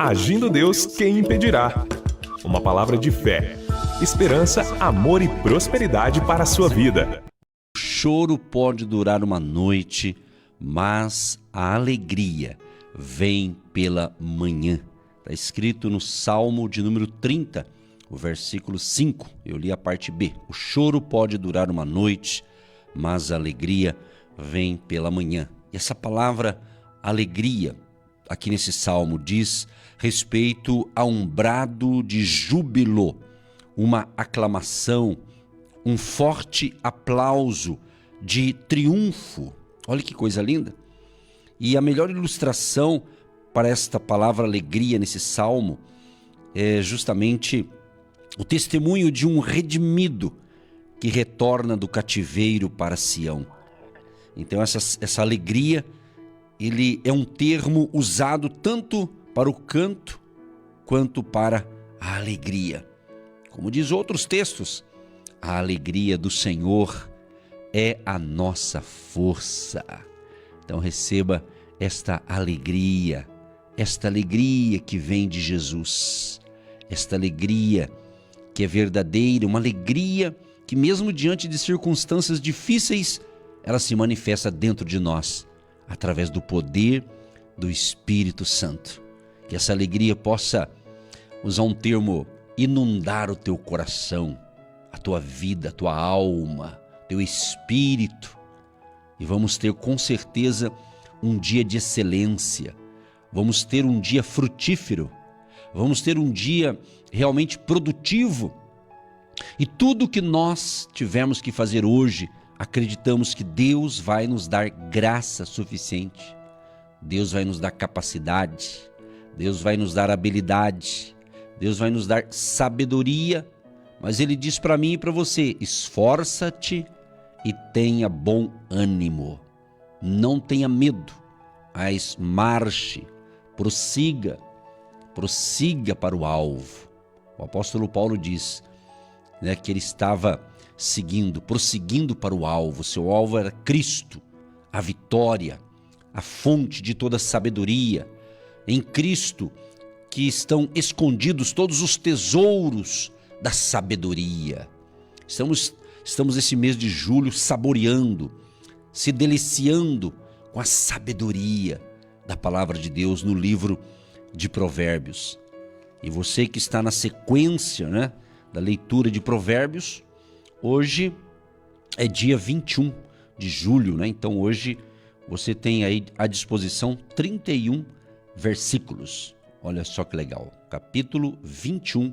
Agindo Deus, quem impedirá? Uma palavra de fé, esperança, amor e prosperidade para a sua vida. O choro pode durar uma noite, mas a alegria vem pela manhã. Está escrito no Salmo de número 30, o versículo 5. Eu li a parte B. O choro pode durar uma noite, mas a alegria vem pela manhã. E essa palavra alegria, aqui nesse salmo, diz respeito a um brado de júbilo, uma aclamação, um forte aplauso de triunfo. Olha que coisa linda! E a melhor ilustração para esta palavra alegria nesse salmo é justamente o testemunho de um redimido que retorna do cativeiro para Sião. Então essa alegria, ele é um termo usado tanto para o canto quanto para a alegria. Como diz outros textos, a alegria do Senhor é a nossa força. Então receba esta alegria que vem de Jesus, esta alegria que é verdadeira, uma alegria que mesmo diante de circunstâncias difíceis, ela se manifesta dentro de nós, através do poder do Espírito Santo. Que essa alegria possa, usar um termo, inundar o teu coração, a tua vida, a tua alma, teu espírito. E vamos ter com certeza um dia de excelência, vamos ter um dia frutífero, vamos ter um dia realmente produtivo. E tudo que nós tivermos que fazer hoje, acreditamos que Deus vai nos dar graça suficiente, Deus vai nos dar capacidade, Deus vai nos dar habilidade, Deus vai nos dar sabedoria, mas Ele diz para mim e para você: esforça-te e tenha bom ânimo, não tenha medo, mas marche, prossiga para o alvo. O apóstolo Paulo diz, que ele estava prosseguindo para o alvo. Seu alvo era Cristo, a vitória, a fonte de toda sabedoria. Em Cristo que estão escondidos todos os tesouros da sabedoria. Estamos esse mês de julho saboreando, se deliciando com a sabedoria da palavra de Deus no livro de Provérbios. E você que está na sequência, da leitura de Provérbios, hoje é dia 21 de julho, Então hoje você tem aí à disposição 31 versículos. Olha só que legal, capítulo 21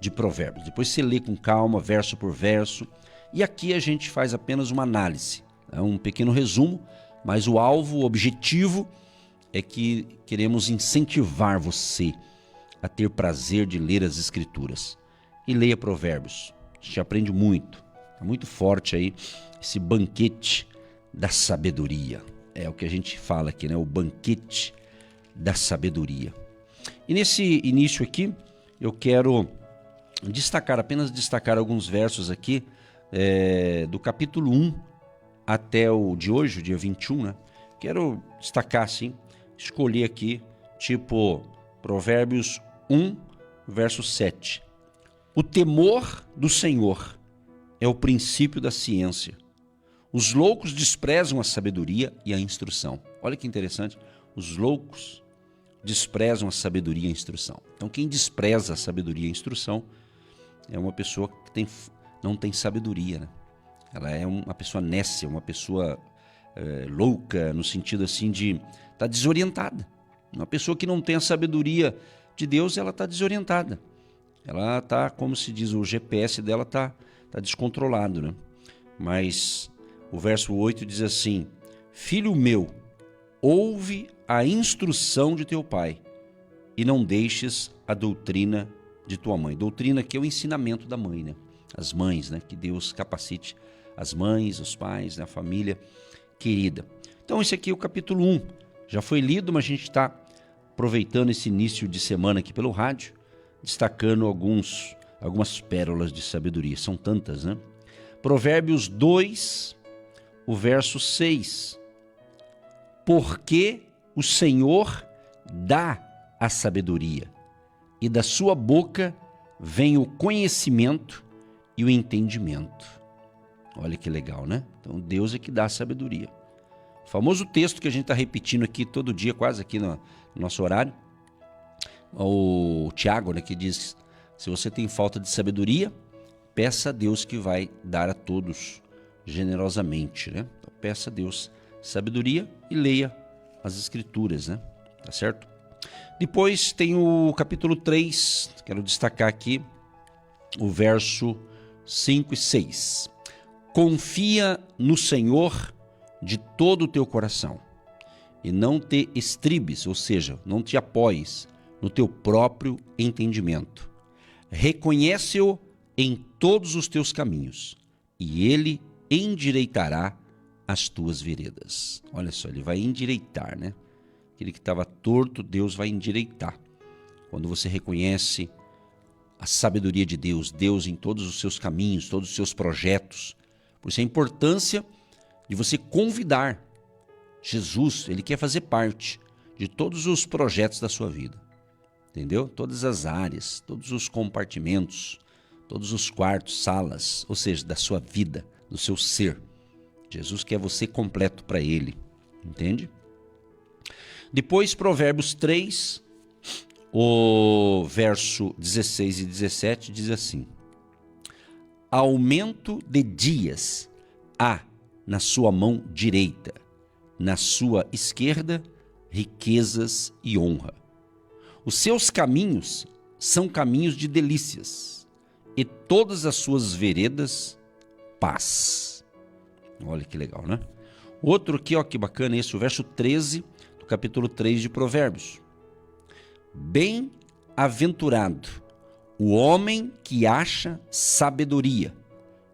de Provérbios. Depois você lê com calma, verso por verso. E aqui a gente faz apenas uma análise, um pequeno resumo, mas o objetivo é que queremos incentivar você a ter prazer de ler as Escrituras. E leia Provérbios, a gente aprende muito, é muito forte aí esse banquete da sabedoria. É o que a gente fala aqui, o banquete da sabedoria. E nesse início aqui, eu quero apenas destacar alguns versos aqui, do capítulo 1 até o de hoje, o dia 21, Quero destacar assim, escolher aqui, Provérbios 1, verso 7. O temor do Senhor é o princípio da ciência. Os loucos desprezam a sabedoria e a instrução. Olha que interessante, os loucos desprezam a sabedoria e a instrução. Então quem despreza a sabedoria e a instrução é uma pessoa que não tem sabedoria, Ela é uma pessoa nécia, uma pessoa louca, no sentido assim de estar desorientada. Uma pessoa que não tem a sabedoria de Deus, ela está desorientada. Ela está, como se diz, o GPS dela está descontrolado, Mas o verso 8 diz assim: Filho meu, ouve a instrução de teu pai e não deixes a doutrina de tua mãe. Doutrina que é o ensinamento da mãe, As mães, que Deus capacite as mães, os pais, a família querida. Então esse aqui é o capítulo 1. Já foi lido, mas a gente está aproveitando esse início de semana aqui pelo rádio, destacando algumas pérolas de sabedoria. São tantas, Provérbios 2, o verso 6. Porque o Senhor dá a sabedoria, e da sua boca vem o conhecimento e o entendimento. Olha que legal, né? Então Deus é que dá a sabedoria. O famoso texto que a gente está repetindo aqui todo dia, quase aqui no nosso horário, o Tiago, né, que diz: se você tem falta de sabedoria, peça a Deus que vai dar a todos generosamente, né? Então, peça a Deus sabedoria e leia as escrituras, né? Tá certo? Depois tem o capítulo 3, quero destacar aqui o verso 5 e 6. Confia no Senhor de todo o teu coração e não te estribes, ou seja, não te apoies no teu próprio entendimento. Reconhece-o em todos os teus caminhos e ele endireitará as tuas veredas. Olha só, ele vai endireitar, né? Aquele que estava torto, Deus vai endireitar. Quando você reconhece a sabedoria de Deus, Deus em todos os seus caminhos, todos os seus projetos. Por isso a importância de você convidar Jesus, ele quer fazer parte de todos os projetos da sua vida. Entendeu? Todas as áreas, todos os compartimentos, todos os quartos, salas, ou seja, da sua vida, do seu ser. Jesus quer você completo para ele. Entende? Depois, Provérbios 3, o verso 16 e 17 diz assim: aumento de dias há na sua mão direita, na sua esquerda, riquezas e honra. Os seus caminhos são caminhos de delícias, e todas as suas veredas, paz. Olha que legal, né? Outro aqui, ó, que bacana esse, o verso 13, do capítulo 3 de Provérbios. Bem-aventurado o homem que acha sabedoria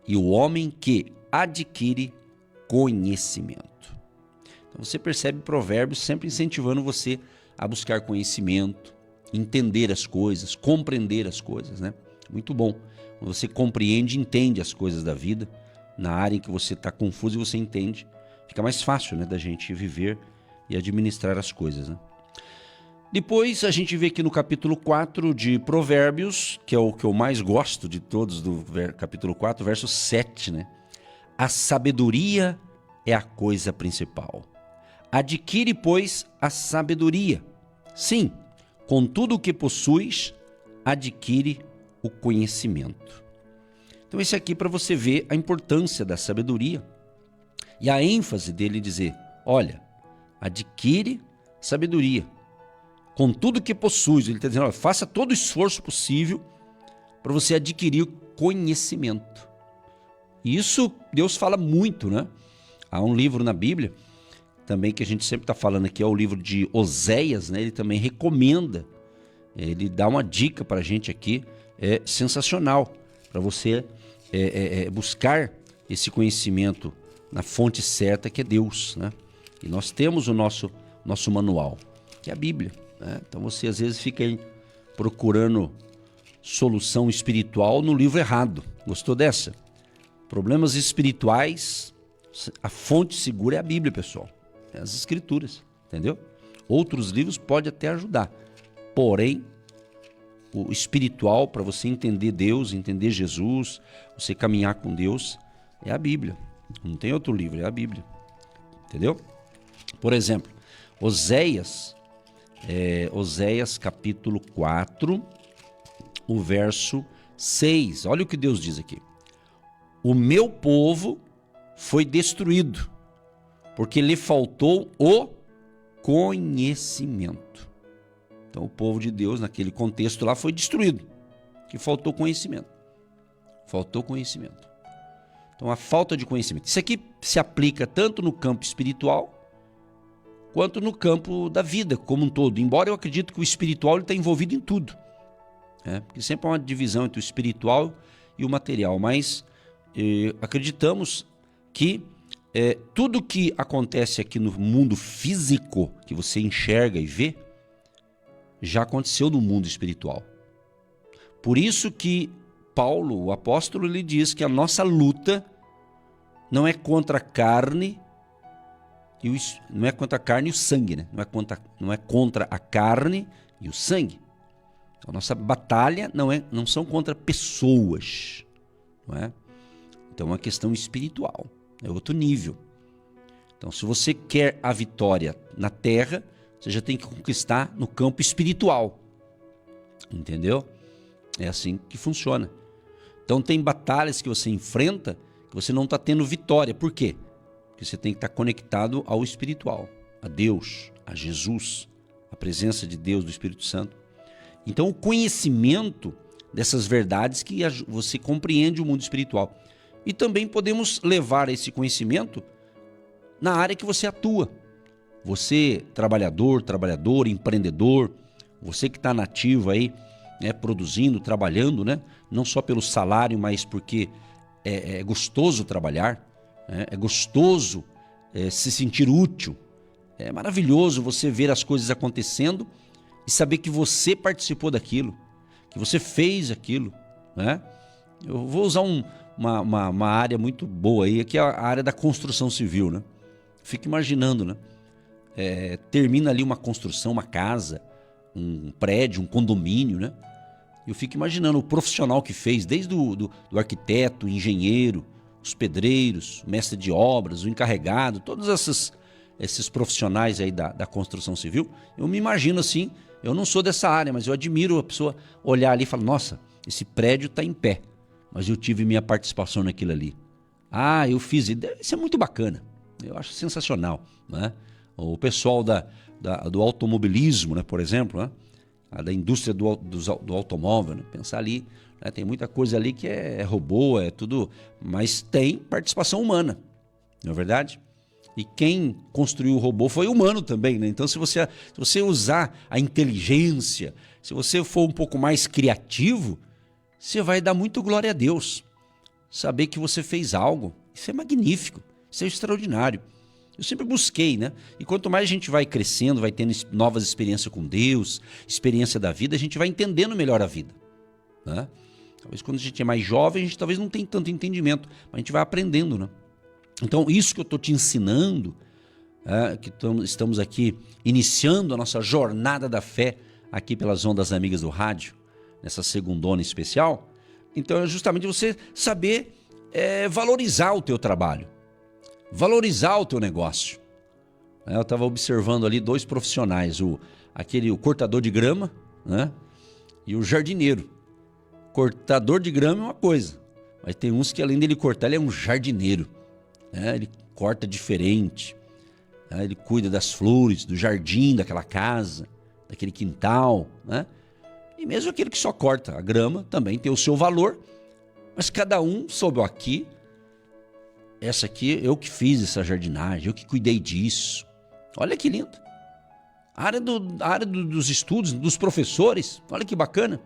e o homem que adquire conhecimento. Então você percebe Provérbios sempre incentivando você a buscar conhecimento, entender as coisas, compreender as coisas, né? Muito bom. Quando você compreende e entende as coisas da vida, na área em que você está confuso e você entende, fica mais fácil, né, da gente viver e administrar as coisas, né? Depois a gente vê aqui no capítulo 4 de Provérbios, que é o que eu mais gosto de todos, do capítulo 4, verso 7, né? A sabedoria é a coisa principal. Adquire, pois, a sabedoria. Sim, com tudo o que possuis, adquire o conhecimento. Então esse aqui para você ver a importância da sabedoria e a ênfase dele dizer, olha, adquire sabedoria. Com tudo que possuis, ele está dizendo, olha, faça todo o esforço possível para você adquirir conhecimento. E isso Deus fala muito, né? Há um livro na Bíblia, também que a gente sempre está falando aqui, é o livro de Oséias, né? Ele também recomenda, ele dá uma dica para a gente aqui, é sensacional, para você buscar esse conhecimento na fonte certa, que é Deus, né? E nós temos o nosso manual, que é a Bíblia. Então você às vezes fica aí procurando solução espiritual no livro errado. Gostou dessa? Problemas espirituais, a fonte segura é a Bíblia, pessoal. É as Escrituras, entendeu? Outros livros podem até ajudar. Porém, o espiritual, para você entender Deus, entender Jesus, você caminhar com Deus, é a Bíblia. Não tem outro livro, é a Bíblia. Entendeu? Por exemplo, Oséias capítulo 4, o verso 6. Olha o que Deus diz aqui. O meu povo foi destruído, porque lhe faltou o conhecimento. Então o povo de Deus, naquele contexto lá, foi destruído, que faltou conhecimento. Faltou conhecimento. Então a falta de conhecimento. Isso aqui se aplica tanto no campo espiritual, quanto no campo da vida como um todo. Embora eu acredite que o espiritual está envolvido em tudo. Porque sempre há uma divisão entre o espiritual e o material. Mas acreditamos que tudo que acontece aqui no mundo físico, que você enxerga e vê, já aconteceu no mundo espiritual. Por isso que Paulo, o apóstolo, ele diz que a nossa luta não é contra a carne, não é contra a carne e o sangue, né? Não é contra a carne e o sangue. Então, a nossa batalha não são contra pessoas, não é? Então é uma questão espiritual, é outro nível. Então, se você quer a vitória na terra, você já tem que conquistar no campo espiritual. Entendeu? É assim que funciona. Então tem batalhas que você enfrenta que você não está tendo vitória. Por quê? Porque você tem que estar conectado ao espiritual, a Deus, a Jesus, a presença de Deus, do Espírito Santo. Então o conhecimento dessas verdades que você compreende o mundo espiritual. E também podemos levar esse conhecimento na área que você atua. Você, trabalhador, trabalhadora, empreendedor, você que está nativo aí, né, produzindo, trabalhando, né, não só pelo salário, mas porque é gostoso trabalhar, né, é gostoso se sentir útil. É maravilhoso você ver as coisas acontecendo e saber que você participou daquilo, que você fez aquilo, né? Eu vou usar uma área muito boa aí, que é a área da construção civil, né? Fico imaginando, né? Termina ali uma construção, uma casa, um prédio, um condomínio, né? Eu fico imaginando o profissional que fez, desde do arquiteto, engenheiro, os pedreiros, o mestre de obras, o encarregado, todos esses profissionais aí da construção civil. Eu me imagino assim, eu não sou dessa área, mas eu admiro a pessoa olhar ali e falar, nossa, esse prédio está em pé, mas eu tive minha participação naquilo ali. Ah, eu fiz, isso é muito bacana, eu acho sensacional, né? O pessoal do automobilismo, né, por exemplo, né? Da indústria do automóvel, né? Pensar ali, né? Tem muita coisa ali que é robô, é tudo, mas tem participação humana, não é verdade? E quem construiu o robô foi humano também, né? Então, se você usar a inteligência, se você for um pouco mais criativo, você vai dar muito glória a Deus. Saber que você fez algo, isso é magnífico, isso é extraordinário. Eu sempre busquei, né? E quanto mais a gente vai crescendo, vai tendo novas experiências com Deus, experiência da vida, a gente vai entendendo melhor a vida, né? Talvez quando a gente é mais jovem, a gente talvez não tenha tanto entendimento, mas a gente vai aprendendo, né? Então, isso que eu estou te ensinando, que estamos aqui iniciando a nossa jornada da fé aqui pelas ondas amigas do rádio, nessa segundona especial, então é justamente você saber valorizar o teu trabalho, valorizar o teu negócio. Eu estava observando ali dois profissionais, o cortador de grama, né, e o jardineiro. Cortador de grama é uma coisa, mas tem uns que além dele cortar, ele é um jardineiro. Ele corta diferente, ele cuida das flores, do jardim daquela casa, daquele quintal, né? E mesmo aquele que só corta a grama também tem o seu valor, mas cada um soube, aqui, essa aqui eu que fiz essa jardinagem, eu que cuidei disso. Olha que lindo. A área dos estudos, dos professores, olha que bacana.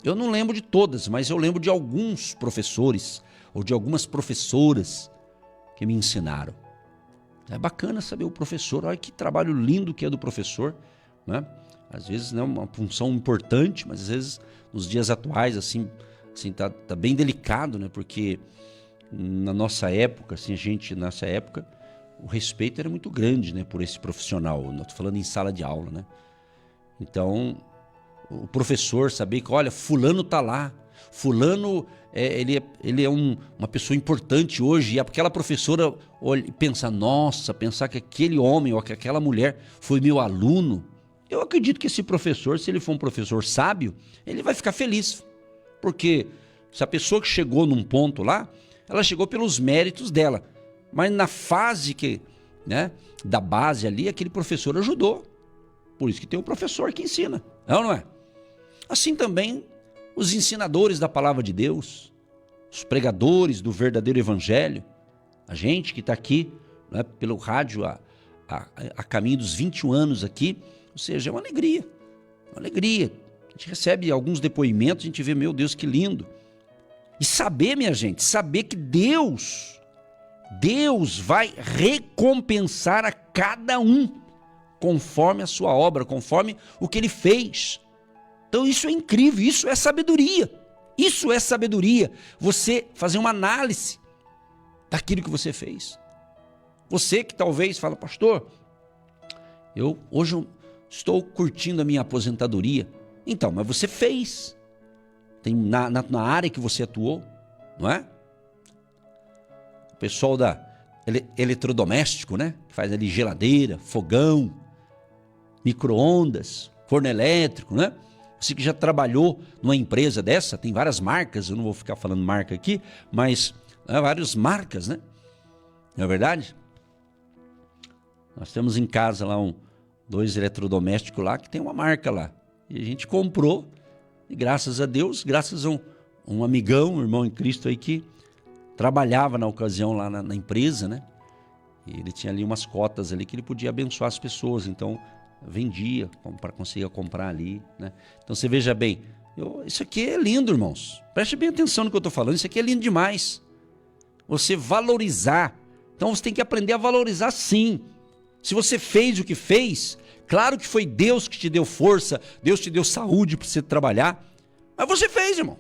Eu não lembro de todas, mas eu lembro de alguns professores ou de algumas professoras que me ensinaram. É bacana saber o professor, olha que trabalho lindo que é do professor, né? Às vezes não é uma função importante, mas às vezes nos dias atuais assim tá bem delicado, né? Porque na nossa época, nessa época, o respeito era muito grande, né, por esse profissional. Eu estou falando em sala de aula, né? Então, o professor saber que, olha, fulano tá lá, fulano ele é uma pessoa importante hoje, e aquela professora pensar que aquele homem ou que aquela mulher foi meu aluno. Eu acredito que esse professor, se ele for um professor sábio, ele vai ficar feliz, porque se a pessoa que chegou num ponto lá, ela chegou pelos méritos dela, mas na fase da base ali, aquele professor ajudou. Por isso que tem um professor que ensina, não é? Assim também os ensinadores da palavra de Deus, os pregadores do verdadeiro evangelho, a gente que está aqui, né, pelo rádio a caminho dos 21 anos aqui, ou seja, é uma alegria, uma alegria. A gente recebe alguns depoimentos, a gente vê, meu Deus, que lindo. E saber, minha gente, saber que Deus vai recompensar a cada um conforme a sua obra, conforme o que ele fez. Então isso é incrível, isso é sabedoria. Isso é sabedoria. Você fazer uma análise daquilo que você fez. Você que talvez fala, pastor, hoje estou curtindo a minha aposentadoria. Então, mas você fez. Tem na área que você atuou, não é? O pessoal da eletrodoméstico, né? Que faz ali geladeira, fogão, micro-ondas, forno elétrico, né? Você que já trabalhou numa empresa dessa, tem várias marcas, eu não vou ficar falando marca aqui, mas várias marcas, né? Não é verdade? Nós temos em casa lá 2 eletrodomésticos lá que tem uma marca lá. E a gente comprou, e graças a Deus, graças a um amigão, um irmão em Cristo aí que trabalhava na ocasião lá na empresa, né? E ele tinha ali umas cotas ali que ele podia abençoar as pessoas, então vendia para conseguir comprar ali, né? Então você veja bem, isso aqui é lindo, irmãos. Preste bem atenção no que eu estou falando, isso aqui é lindo demais. Você valorizar. Então você tem que aprender a valorizar sim. Se você fez o que fez, claro que foi Deus que te deu força, Deus te deu saúde para você trabalhar, mas você fez, irmão.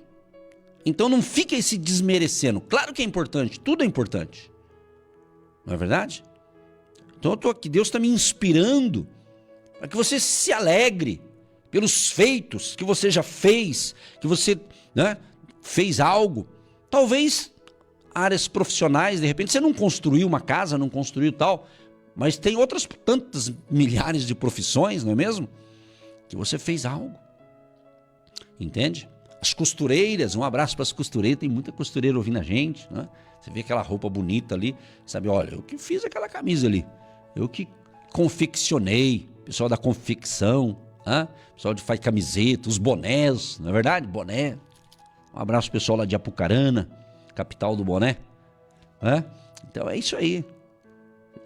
Então não fique aí se desmerecendo. Claro que é importante, tudo é importante. Não é verdade? Então eu estou aqui, Deus está me inspirando para que você se alegre pelos feitos que você já fez, que você, né, fez algo. Talvez áreas profissionais, de repente você não construiu uma casa, não construiu tal, mas tem outras tantas milhares de profissões, não é mesmo? Que você fez algo. Entende? As costureiras, um abraço para as costureiras, tem muita costureira ouvindo a gente, né? Você vê aquela roupa bonita ali, sabe, olha, eu que fiz aquela camisa ali, eu que confeccionei, pessoal da confecção, né? Pessoal que faz camiseta, os bonés, não é verdade? Boné. Um abraço pessoal lá de Apucarana, capital do boné, né? Então é isso aí.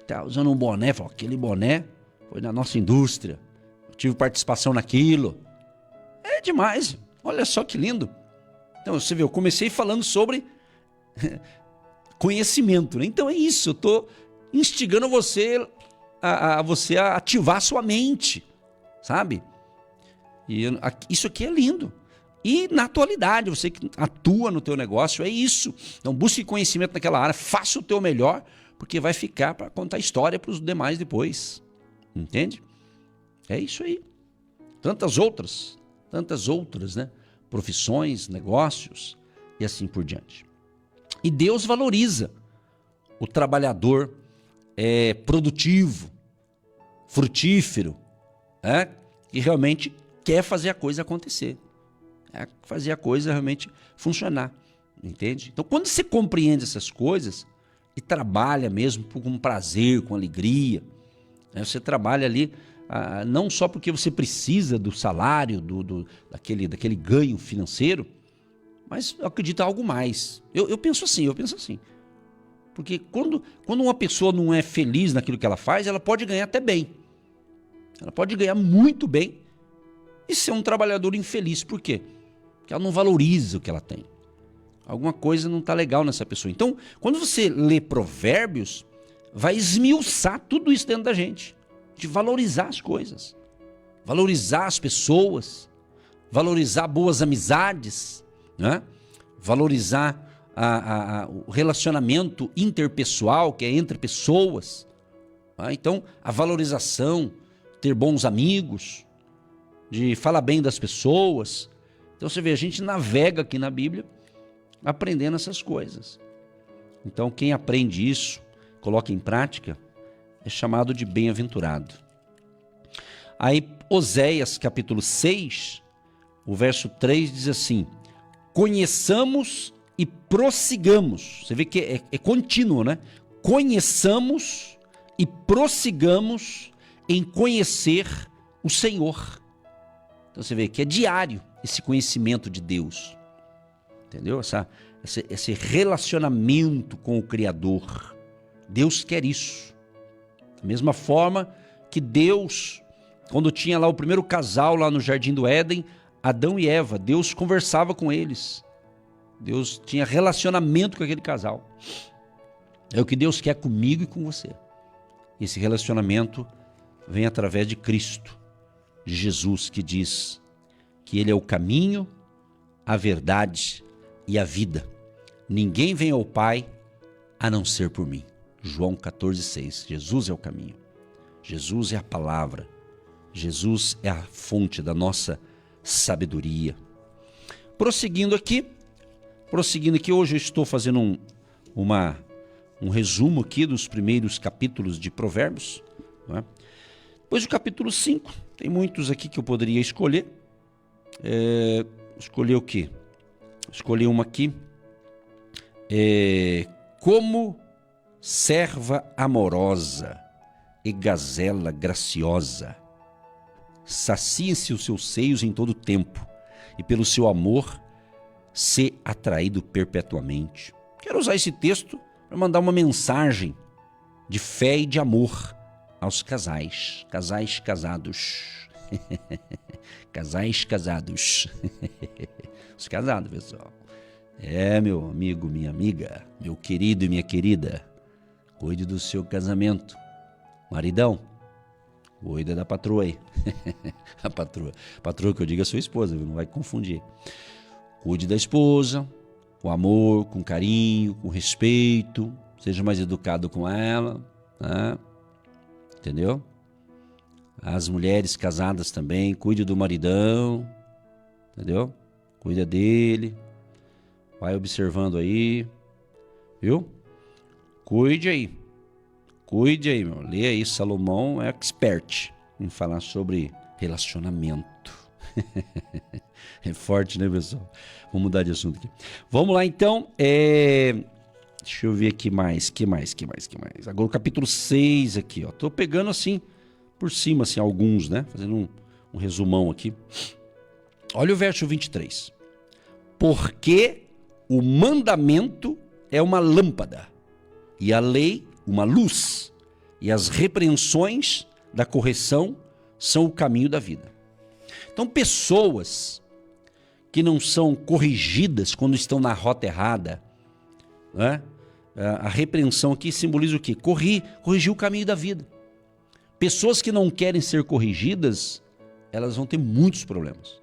Tá usando um boné, fala, aquele boné foi na nossa indústria, eu tive participação naquilo. É demais, olha só que lindo. Então você vê, eu comecei falando sobre conhecimento, né? Então é isso, eu estou instigando você a ativar a sua mente, sabe? E isso aqui é lindo. E na atualidade, você que atua no teu negócio, é isso. Então busque conhecimento naquela área, faça o teu melhor, porque vai ficar para contar história para os demais depois. Entende? É isso aí. Tantas outras, né? Profissões, negócios e assim por diante. E Deus valoriza o trabalhador produtivo, frutífero, que realmente quer fazer a coisa acontecer. Fazer a coisa realmente funcionar. Entende? Então, quando você compreende essas coisas e trabalha mesmo com prazer, com alegria, né? Você trabalha ali não só porque você precisa do salário, daquele ganho financeiro, mas eu acredito em algo mais. Eu penso assim. Porque quando uma pessoa não é feliz naquilo que ela faz, ela pode ganhar até bem. Ela pode ganhar muito bem e ser um trabalhador infeliz. Por quê? Porque ela não valoriza o que ela tem. Alguma coisa não está legal nessa pessoa. Então, quando você lê Provérbios, vai esmiuçar tudo isso dentro da gente. De valorizar as coisas. Valorizar as pessoas. Valorizar boas amizades. Né? Valorizar o relacionamento interpessoal, que é entre pessoas. Então, a valorização, ter bons amigos, de falar bem das pessoas. Então você vê, a gente navega aqui na Bíblia aprendendo essas coisas. Então quem aprende isso, coloca em prática, é chamado de bem-aventurado. Aí Oséias capítulo 6, o verso 3 diz assim: conheçamos e prossigamos. Você vê que é contínuo, né? Conheçamos e prossigamos em conhecer o Senhor. Então você vê que é diário esse conhecimento de Deus. Entendeu? Esse relacionamento com o Criador. Deus quer isso. Da mesma forma que Deus, quando tinha lá o primeiro casal lá no Jardim do Éden, Adão e Eva, Deus conversava com eles. Deus tinha relacionamento com aquele casal. É o que Deus quer comigo e com você. Esse relacionamento vem através de Cristo, de Jesus, que diz que Ele é o caminho, a verdade e a vida. Ninguém vem ao Pai a não ser por mim. João 14,6. Jesus é o caminho. Jesus é a palavra. Jesus é a fonte da nossa sabedoria. Prosseguindo aqui, hoje eu estou fazendo um resumo aqui dos primeiros capítulos de Provérbios, não é? Depois do capítulo 5, tem muitos aqui que eu poderia escolher. Escolher o quê? Escolher uma aqui. Como serva amorosa e gazela graciosa, saciem-se os seus seios em todo o tempo, e pelo seu amor ser atraído perpetuamente. Quero usar esse texto para mandar uma mensagem de fé e de amor aos casais casados. Casais casados. Os casados, pessoal. Meu amigo, minha amiga, meu querido e minha querida, cuide do seu casamento. Maridão, cuida da patroa aí. A patroa que eu digo é a sua esposa, não vai confundir. Cuide da esposa, com amor, com carinho, com respeito. Seja mais educado com ela, tá? Entendeu? As mulheres casadas também, cuide do maridão, entendeu? Cuida dele, vai observando aí, viu? Cuide aí, meu. Lê aí, Salomão é expert em falar sobre relacionamento. É forte, né, pessoal? Vamos mudar de assunto aqui. Vamos lá, então. Deixa eu ver aqui mais. Que mais? Agora o capítulo 6 aqui, ó. Tô pegando assim, por cima, assim, alguns, né? Fazendo um resumão aqui. Olha o verso 23. Porque o mandamento é uma lâmpada, e a lei uma luz, e as repreensões da correção são o caminho da vida. Então, pessoas que não são corrigidas quando estão na rota errada, né? A repreensão aqui simboliza o quê? Corrigir o caminho da vida. Pessoas que não querem ser corrigidas, elas vão ter muitos problemas.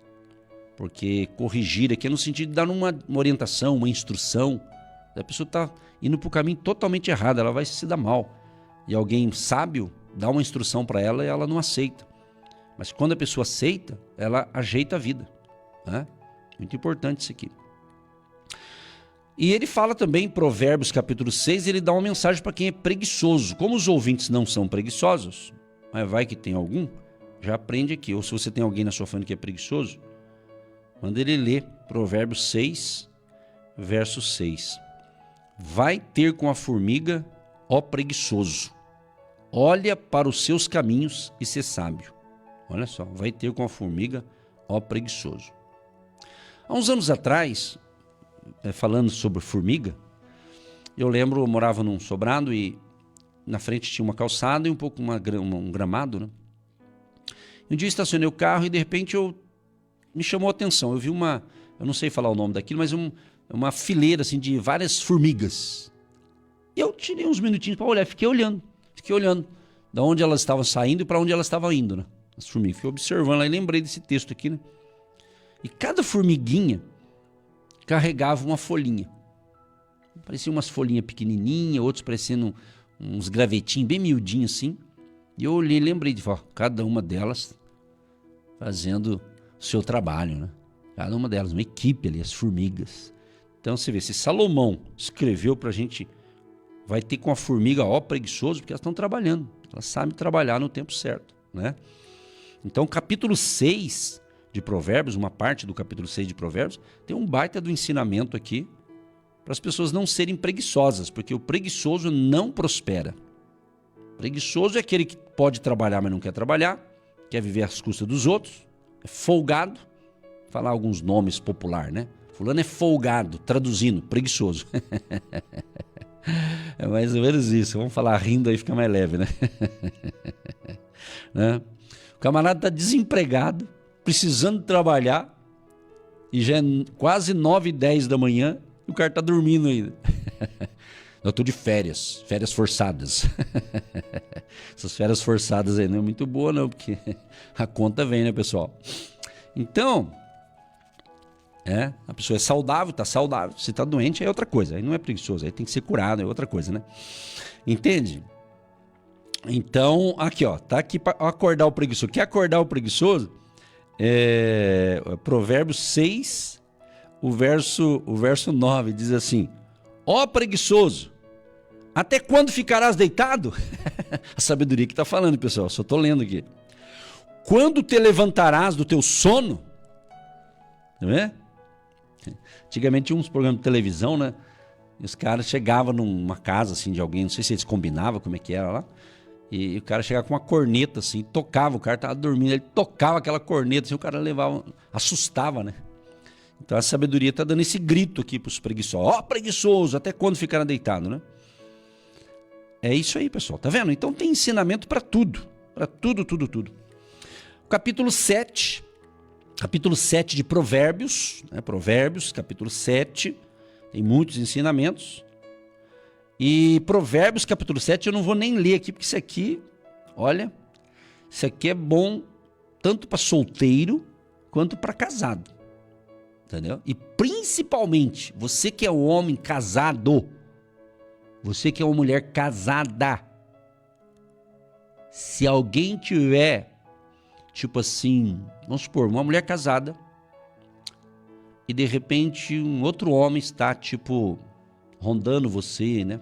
Porque corrigir aqui é no sentido de dar uma orientação, uma instrução. A pessoa está indo para o caminho totalmente errado, ela vai se dar mal. E alguém sábio dá uma instrução para ela e ela não aceita. Mas quando a pessoa aceita, ela ajeita a vida, né? Muito importante isso aqui. E ele fala também em Provérbios capítulo 6, ele dá uma mensagem para quem é preguiçoso. Como os ouvintes não são preguiçosos, mas vai que tem algum, já aprende aqui. Ou se você tem alguém na sua família que é preguiçoso, manda ele ler Provérbios 6, verso 6. Vai ter com a formiga, ó preguiçoso, olha para os seus caminhos e ser sábio. Olha só, vai ter com a formiga, ó preguiçoso. Há uns anos atrás, falando sobre formiga, eu lembro, eu morava num sobrado e na frente tinha uma calçada e um pouco um gramado, né? Um dia eu estacionei o carro e de repente me chamou a atenção. Eu vi eu não sei falar o nome daquilo, mas uma fileira assim, de várias formigas. E eu tirei uns minutinhos para olhar, fiquei olhando de onde elas estavam saindo e para onde elas estavam indo, né? As formigas. Fiquei observando lá e lembrei desse texto aqui, né? E cada formiguinha carregava uma folhinha. Pareciam umas folhinhas pequenininhas, outros parecendo uns gravetinhos bem miudinhos assim. E eu olhei e lembrei de cada uma delas fazendo o seu trabalho, né? Cada uma delas, uma equipe ali, as formigas. Então você vê, se Salomão escreveu pra gente, vai ter com a formiga, ó preguiçoso, porque elas estão trabalhando. Elas sabem trabalhar no tempo certo, né? Então capítulo 6 de Provérbios, uma parte do capítulo 6 de Provérbios, tem um baita do ensinamento aqui para as pessoas não serem preguiçosas, porque o preguiçoso não prospera. Preguiçoso é aquele que pode trabalhar, mas não quer trabalhar, quer viver às custas dos outros, é folgado, falar alguns nomes populares, né? Fulano é folgado, traduzindo, preguiçoso. É mais ou menos isso, vamos falar rindo aí, fica mais leve, né? Né? O camarada está desempregado, precisando trabalhar, e já é quase 9h10 da manhã, e o cara está dormindo ainda. Eu estou de férias forçadas. Essas férias forçadas aí não é muito boa não, porque a conta vem, né, pessoal? Então, a pessoa é saudável, está saudável. Se está doente é outra coisa, aí não é preguiçoso, aí tem que ser curado, é outra coisa, né? Entende? Então, aqui, ó, tá aqui para acordar o preguiçoso. Quer acordar o preguiçoso? Provérbios 6, o verso 9, diz assim: ó preguiçoso, até quando ficarás deitado? A sabedoria que está falando, pessoal, só estou lendo aqui. Quando te levantarás do teu sono? Não é? Antigamente tinha uns programas de televisão, né? E os caras chegavam numa casa assim de alguém, não sei se eles combinavam como é que era lá, e o cara chegava com uma corneta assim, tocava, o cara tava dormindo, ele tocava aquela corneta assim, o cara levava, assustava, né? Então a sabedoria está dando esse grito aqui para os preguiçosos. Ó, preguiçoso, até quando ficará deitado, né? É isso aí, pessoal, tá vendo? Então tem ensinamento para tudo, tudo. Capítulo 7 de Provérbios, né? Provérbios, capítulo 7, tem muitos ensinamentos. E Provérbios, capítulo 7, eu não vou nem ler aqui, porque isso aqui, olha, isso aqui é bom tanto para solteiro quanto para casado, entendeu? E principalmente, você que é um homem casado, você que é uma mulher casada, se alguém tiver, tipo assim, vamos supor, uma mulher casada e de repente um outro homem está, tipo, rondando você, né?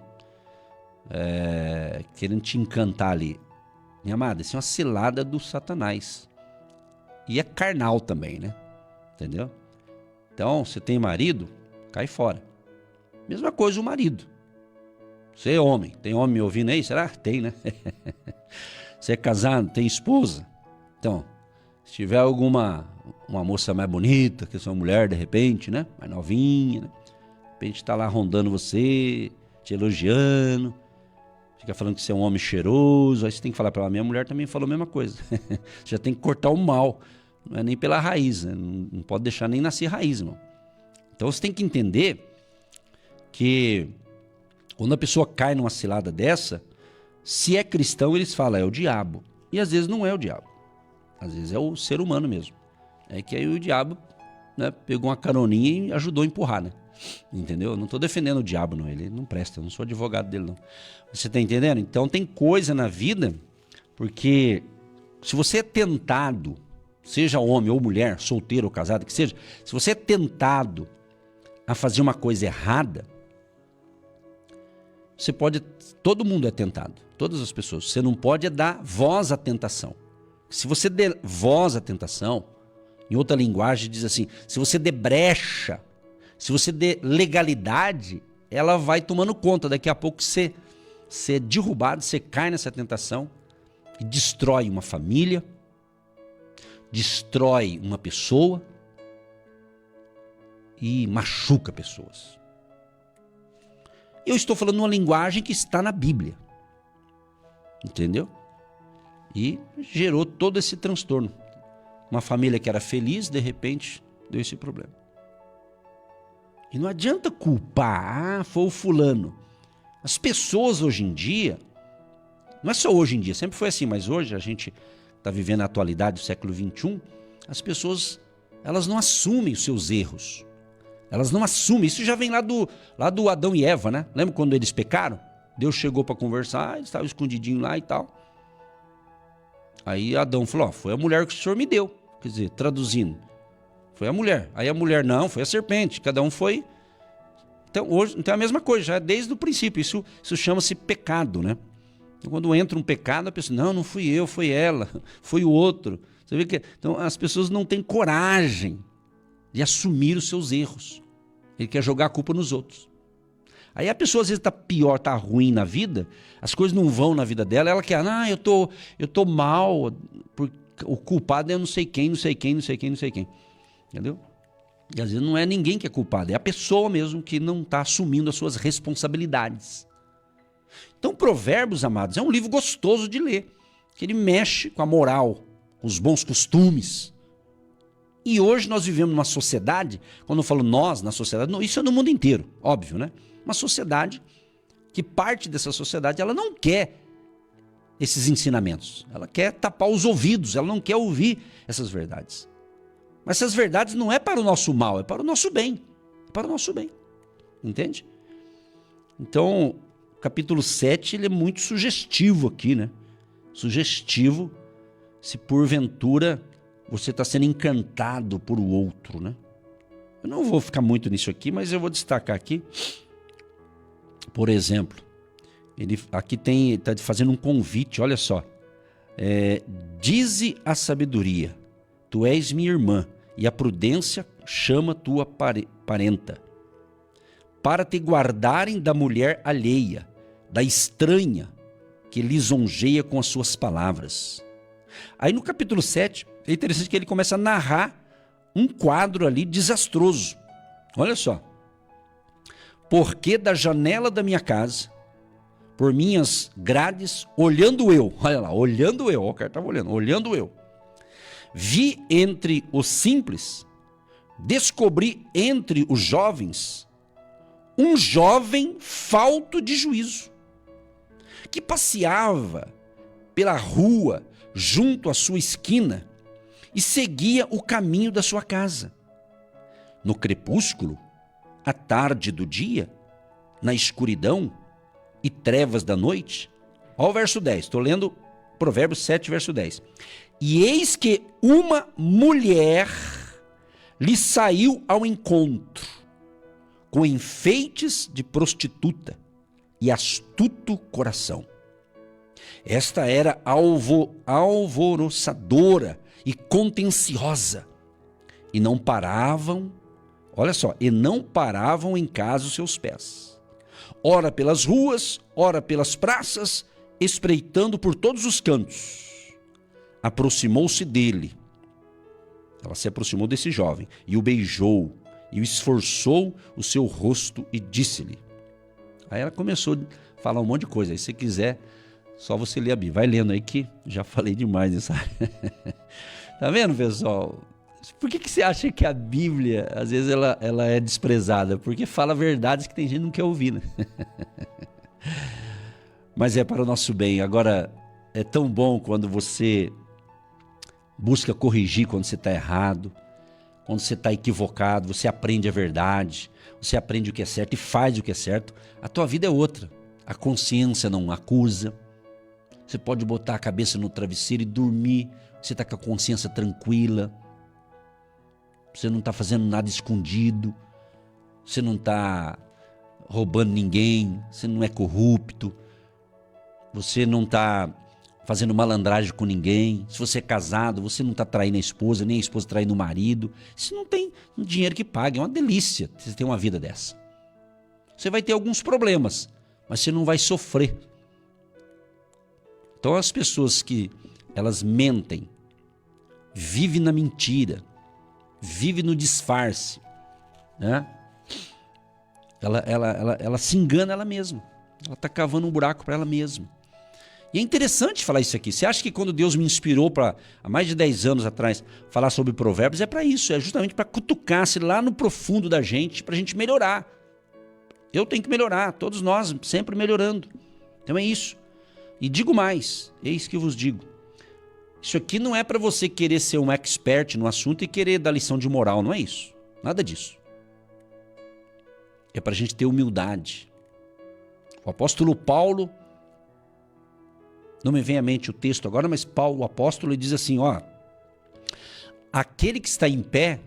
Querendo te encantar ali. Minha amada, isso é uma cilada do Satanás. E é carnal também, né? Entendeu? Então, você tem marido, cai fora. Mesma coisa o marido. Você é homem. Tem homem me ouvindo aí? Será? Tem, né? Você é casado, tem esposa? Então, se tiver uma moça mais bonita, que é uma mulher de repente, né? Mais novinha, né? De repente tá lá rondando você, te elogiando, fica falando que você é um homem cheiroso, aí você tem que falar para ela, minha mulher também falou a mesma coisa. Já tem que cortar o mal, não é nem pela raiz, né? Não pode deixar nem nascer raiz, irmão. Então você tem que entender que quando a pessoa cai numa cilada dessa, se é cristão, eles falam, é o diabo. E às vezes não é o diabo. Às vezes é o ser humano mesmo. É que aí o diabo, né, pegou uma caroninha e ajudou a empurrar, né? Entendeu? Eu não estou defendendo o diabo, não. Ele não presta, eu não sou advogado dele, não. Você está entendendo? Então tem coisa na vida, porque se você é tentado, seja homem ou mulher, solteiro ou casado, que seja, se você é tentado a fazer uma coisa errada, você pode, todo mundo é tentado, todas as pessoas. Você não pode dar voz à tentação. Se você der voz à tentação, em outra linguagem diz assim, se você der brecha, se você der legalidade, ela vai tomando conta. Daqui a pouco você é derrubado, você cai nessa tentação e destrói uma família, destrói uma pessoa e machuca pessoas. Eu estou falando uma linguagem que está na Bíblia. Entendeu? E gerou todo esse transtorno. Uma família que era feliz, de repente, deu esse problema. E não adianta culpar, foi o fulano. As pessoas hoje em dia, não é só hoje em dia, sempre foi assim, mas hoje a gente está vivendo a atualidade do século XXI, as pessoas, elas não assumem os seus erros. Elas não assumem. Isso já vem lá do Adão e Eva, né? Lembra quando eles pecaram? Deus chegou para conversar, eles estavam escondidinhos lá e tal. Aí Adão falou, foi a mulher que o Senhor me deu. Quer dizer, traduzindo, foi a mulher. Aí a mulher, não, foi a serpente. Cada um foi. Então, hoje, então é a mesma coisa, já é desde o princípio. Isso chama-se pecado, né? Então, quando entra um pecado, a pessoa, não fui eu, foi ela, foi o outro. Você vê que, então, as pessoas não têm coragem de assumir os seus erros. Ele quer jogar a culpa nos outros. Aí a pessoa às vezes está pior, está ruim na vida, as coisas não vão na vida dela, ela quer, eu tô mal, o culpado é não sei quem. Entendeu? E às vezes não é ninguém que é culpado, é a pessoa mesmo que não está assumindo as suas responsabilidades. Então Provérbios, amados, é um livro gostoso de ler, que ele mexe com a moral, com os bons costumes. E hoje nós vivemos numa sociedade, quando eu falo nós, na sociedade, isso é no mundo inteiro, óbvio, né? Uma sociedade que parte dessa sociedade, ela não quer esses ensinamentos. Ela quer tapar os ouvidos, ela não quer ouvir essas verdades. Mas essas verdades não é para o nosso mal, é para o nosso bem. É para o nosso bem. Entende? Então, o capítulo 7, ele é muito sugestivo aqui, né? sugestivo se porventura você está sendo encantado por o outro, né? Eu não vou ficar muito nisso aqui, mas eu vou destacar aqui. Por exemplo, ele aqui está fazendo um convite, olha só. Dize a sabedoria, tu és minha irmã, e a prudência chama tua parenta, para te guardarem da mulher alheia, da estranha, que lisonjeia com as suas palavras. Aí no capítulo 7, é interessante que ele começa a narrar um quadro ali desastroso. Olha só. Porque da janela da minha casa, por minhas grades, olhando eu, olha lá, olhando eu, o cara estava olhando eu, vi entre os simples, descobri entre os jovens, um jovem falto de juízo, que passeava pela rua junto à sua esquina e seguia o caminho da sua casa. No crepúsculo, à tarde do dia, na escuridão e trevas da noite. Olha o verso 10, estou lendo Provérbios 7, verso 10. E eis que uma mulher lhe saiu ao encontro, com enfeites de prostituta e astuto coração. Esta era alvoroçadora e contenciosa, e não paravam, olha só, e não paravam em casa os seus pés. Ora pelas ruas, ora pelas praças, espreitando por todos os cantos. Aproximou-se dele. Ela se aproximou desse jovem e o beijou e o esforçou o seu rosto e disse-lhe. Aí ela começou a falar um monte de coisa. Aí se você quiser, só você ler a Bíblia. Vai lendo aí que já falei demais nisso. Tá vendo, pessoal? Por que você acha que a Bíblia, às vezes, ela é desprezada? Porque fala verdades que tem gente que não quer ouvir, né? Mas é para o nosso bem. Agora, é tão bom quando você busca corrigir quando você está errado, quando você está equivocado, você aprende a verdade, você aprende o que é certo e faz o que é certo. A tua vida é outra. A consciência não acusa. Você pode botar a cabeça no travesseiro e dormir. Você está com a consciência tranquila. Você não está fazendo nada escondido. Você não está roubando ninguém. Você não é corrupto. Você não está fazendo malandragem com ninguém. Se você é casado, você não está traindo a esposa, nem a esposa traindo o marido. Isso não tem dinheiro que pague. É uma delícia você ter uma vida dessa. Você vai ter alguns problemas, mas você não vai sofrer. Então as pessoas que elas mentem, vivem na mentira, vivem no disfarce, né? Ela se engana ela mesma. Ela está cavando um buraco para ela mesma. E é interessante falar isso aqui. Você acha que quando Deus me inspirou há mais de 10 anos atrás, falar sobre provérbios, é para isso, é justamente para cutucar-se lá no profundo da gente, para a gente melhorar. Eu tenho que melhorar, todos nós, sempre melhorando. Então é isso. E digo mais, eis que vos digo. Isso aqui não é para você querer ser um expert no assunto e querer dar lição de moral, não é isso. Nada disso. É para a gente ter humildade. O apóstolo Paulo, não me vem à mente o texto agora, mas Paulo, o apóstolo, ele diz assim, ó, aquele que está em pé,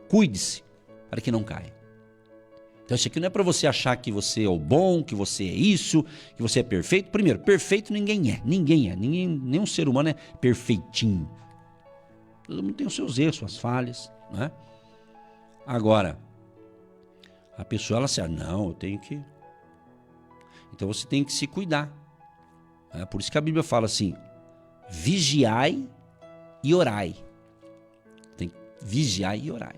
cuide-se para que não caia. Então isso aqui não é para você achar que você é o bom, que você é isso, que você é perfeito. Primeiro, perfeito ninguém é, nenhum ser humano é perfeitinho. Todo mundo tem os seus erros, suas falhas, né? Agora, a pessoa, ela assim, não, eu tenho que... Então você tem que se cuidar. É por isso que a Bíblia fala assim, vigiai e orai. Tem que vigiar e orai,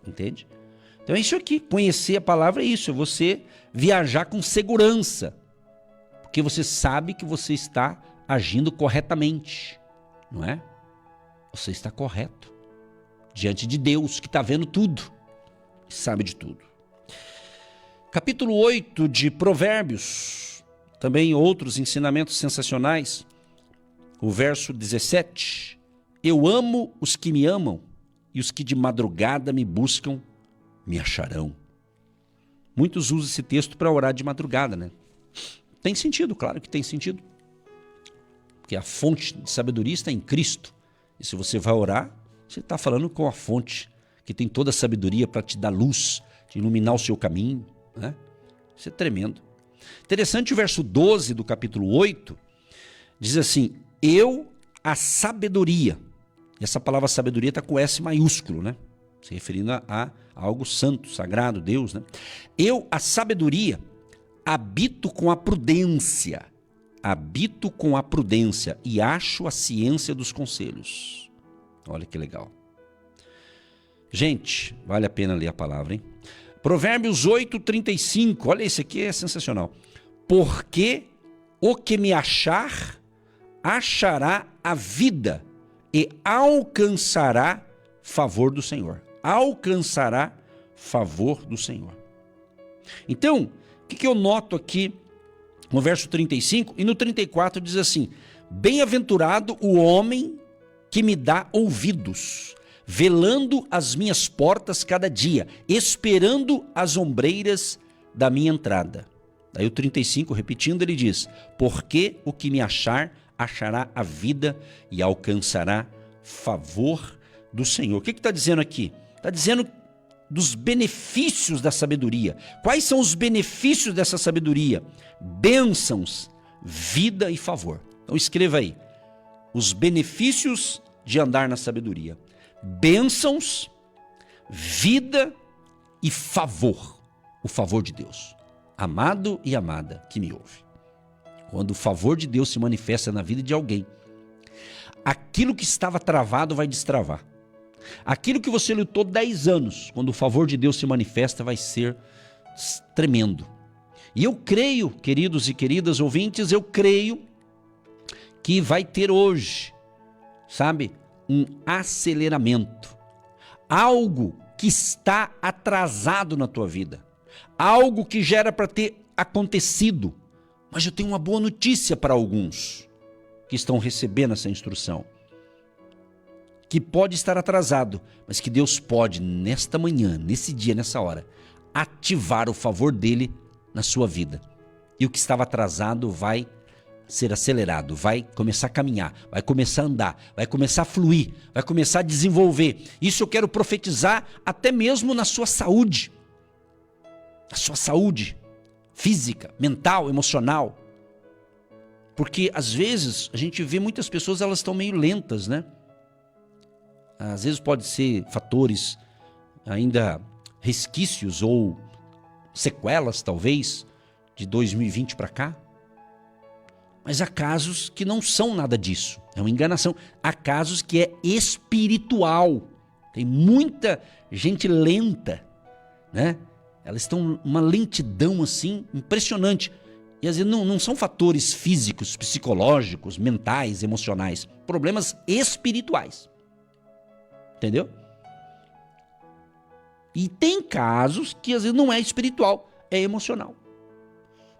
entende? Então é isso aqui, conhecer a palavra é isso, é você viajar com segurança, porque você sabe que você está agindo corretamente, não é? Você está correto, diante de Deus que está vendo tudo, sabe de tudo. Capítulo 8 de Provérbios, também outros ensinamentos sensacionais, o verso 17, eu amo os que me amam e os que de madrugada me buscam me acharão. Muitos usam esse texto para orar de madrugada, né? Tem sentido, claro que tem sentido. porque a fonte de sabedoria está em Cristo. E se você vai orar, você está falando com a fonte, que tem toda a sabedoria para te dar luz, te iluminar o seu caminho, né? Isso é tremendo. Interessante o verso 12 do capítulo 8, diz assim, eu, a sabedoria. E essa palavra sabedoria está com S maiúsculo, né? Se referindo a algo santo, sagrado, Deus, né? Eu, a sabedoria, habito com a prudência. Habito com a prudência e acho a ciência dos conselhos. Olha que legal. Gente, vale a pena ler a palavra, hein? Provérbios 8:35. Olha, esse aqui é sensacional. Porque o que me achar, achará a vida e alcançará favor do Senhor. Alcançará favor do Senhor. Então, o que eu noto aqui no verso 35 e no 34 diz assim, bem-aventurado o homem que me dá ouvidos, velando as minhas portas cada dia, esperando as ombreiras da minha entrada. Daí o 35, repetindo, ele diz, porque o que me achar, achará a vida e alcançará favor do Senhor. O que está dizendo aqui? Está dizendo dos benefícios da sabedoria. Quais são os benefícios dessa sabedoria? Bênçãos, vida e favor. Então escreva aí, os benefícios de andar na sabedoria. Bênçãos, vida e favor. O favor de Deus. Amado e amada que me ouve. Quando o favor de Deus se manifesta na vida de alguém, aquilo que estava travado vai destravar. Aquilo que você lutou 10 anos, quando o favor de Deus se manifesta, vai ser tremendo. E eu creio, queridos e queridas ouvintes, eu creio que vai ter hoje, sabe, um aceleramento. Algo que está atrasado na tua vida. Algo que já era para ter acontecido. Mas eu tenho uma boa notícia para alguns que estão recebendo essa instrução. Que pode estar atrasado, mas que Deus pode, nesta manhã, nesse dia, nessa hora, ativar o favor dele na sua vida. E o que estava atrasado vai ser acelerado, vai começar a caminhar, vai começar a andar, vai começar a fluir, vai começar a desenvolver. Isso eu quero profetizar até mesmo na sua saúde. Na sua saúde física, mental, emocional. Porque às vezes a gente vê muitas pessoas, elas estão meio lentas, né? Às vezes pode ser fatores ainda resquícios ou sequelas, talvez, de 2020 para cá. Mas há casos que não são nada disso. É uma enganação. Há casos que é espiritual. Tem muita gente lenta, né? Elas estão uma lentidão assim impressionante. E às vezes não são fatores físicos, psicológicos, mentais, emocionais. Problemas espirituais. Entendeu? E tem casos que às vezes não é espiritual, é emocional.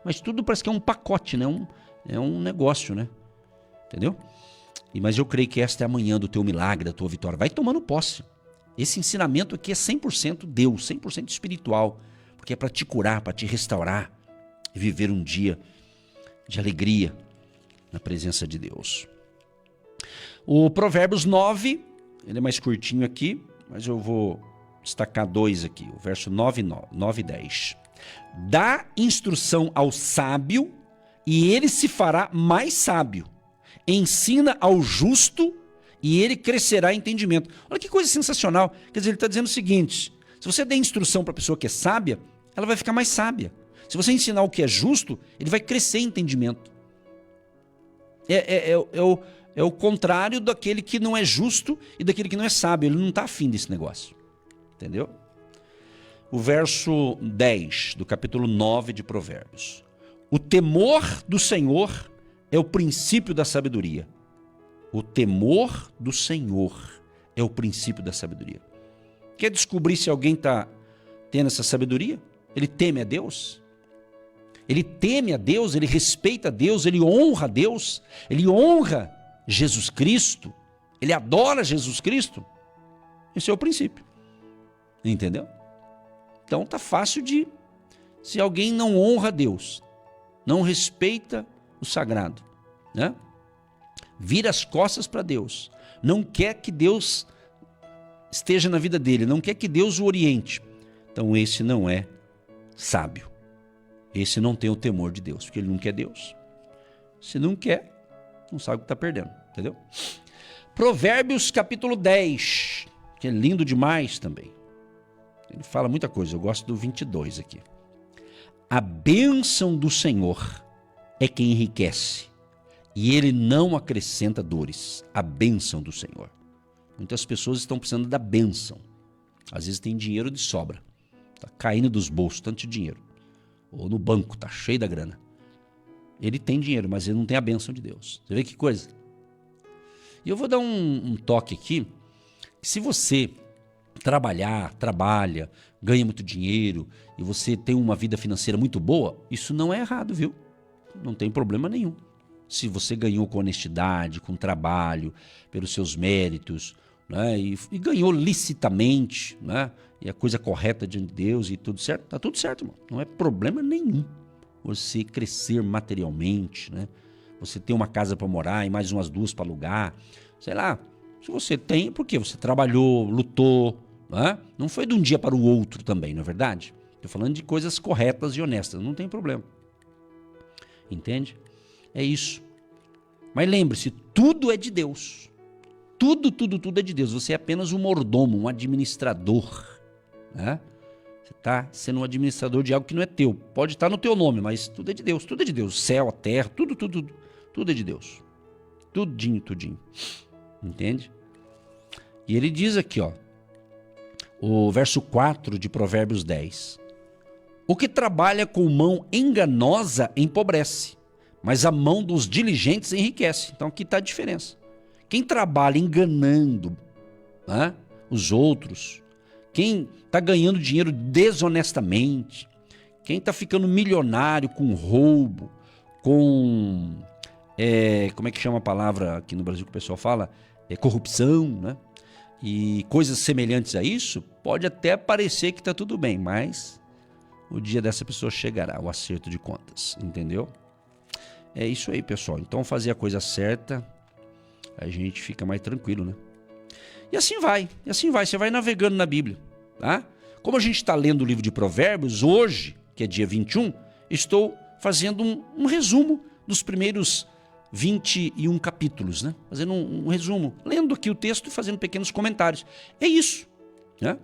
Mas tudo parece que é um pacote, né? É um negócio, né? Entendeu? Mas eu creio que esta é a manhã do teu milagre, da tua vitória. Vai tomando posse. Esse ensinamento aqui é 100% Deus, 100% espiritual. Porque é para te curar, para te restaurar e viver um dia de alegria na presença de Deus. O Provérbios 9, ele é mais curtinho aqui, mas eu vou destacar 2 aqui, o verso 9 e 10. Dá instrução ao sábio e ele se fará mais sábio. Ensina ao justo e ele crescerá em entendimento. Olha que coisa sensacional. Quer dizer, ele está dizendo o seguinte, se você der instrução para a pessoa que é sábia, ela vai ficar mais sábia. Se você ensinar o que é justo, ele vai crescer em entendimento. É o contrário daquele que não é justo e daquele que não é sábio. Ele não está afim desse negócio. Entendeu? O verso 10 do capítulo 9 de Provérbios. O temor do Senhor é o princípio da sabedoria. O temor do Senhor é o princípio da sabedoria. Quer descobrir se alguém está tendo essa sabedoria? Ele teme a Deus? Ele teme a Deus, ele respeita a Deus, ele honra a Deus, ele honra Jesus Cristo, ele adora Jesus Cristo. Esse é o princípio. Entendeu? Então tá fácil de... Se alguém não honra a Deus, não respeita o sagrado, né? vira as costas para Deus, não quer que Deus esteja na vida dele, não quer que Deus o oriente, então esse não é sábio. Esse não tem o temor de Deus, porque ele não quer Deus. Se não quer, não sabe o que está perdendo, entendeu? Provérbios capítulo 10, que é lindo demais também. Ele fala muita coisa, eu gosto do 22 aqui. A bênção do Senhor é quem enriquece, e ele não acrescenta dores. A bênção do Senhor. Muitas pessoas estão precisando da bênção. Às vezes tem dinheiro de sobra, está caindo dos bolsos, tanto de dinheiro. Ou no banco, está cheio da grana. Ele tem dinheiro, mas ele não tem a bênção de Deus. Você vê que coisa? E eu vou dar um toque aqui. Se você trabalha, ganha muito dinheiro e você tem uma vida financeira muito boa, isso não é errado, viu? Não tem problema nenhum. Se você ganhou com honestidade, com trabalho, pelos seus méritos, né? E ganhou licitamente, né? E a coisa correta diante de Deus e tudo certo, tá tudo certo, irmão. Não é problema nenhum você crescer materialmente, né? Você ter uma casa para morar e mais umas 2 para alugar, sei lá. Se você tem, porque você trabalhou, lutou, né? Não foi de um dia para o outro também, não é verdade? Estou falando de coisas corretas e honestas, não tem problema. Entende? É isso. Mas lembre-se, tudo é de Deus. Tudo é de Deus. Você é apenas um mordomo, um administrador, né? Você está sendo um administrador de algo que não é teu. Pode estar no teu nome, mas tudo é de Deus. Tudo é de Deus. O céu, a terra, tudo é de Deus. Tudinho. Entende? E ele diz aqui, ó, o verso 4 de Provérbios 10. O que trabalha com mão enganosa empobrece, mas a mão dos diligentes enriquece. Então aqui está a diferença. Quem trabalha enganando, né, os outros, quem está ganhando dinheiro desonestamente, quem está ficando milionário com roubo, com, como é que chama a palavra aqui no Brasil que o pessoal fala? Corrupção, né? E coisas semelhantes a isso, pode até parecer que está tudo bem, mas o dia dessa pessoa chegará, o acerto de contas, entendeu? É isso aí, pessoal. Então fazer a coisa certa, a gente fica mais tranquilo, né? E assim vai, você vai navegando na Bíblia, tá? Como a gente está lendo o livro de Provérbios, hoje, que é dia 21, estou fazendo um resumo dos primeiros 21 capítulos, né? Fazendo um resumo, lendo aqui o texto e fazendo pequenos comentários. É isso, né?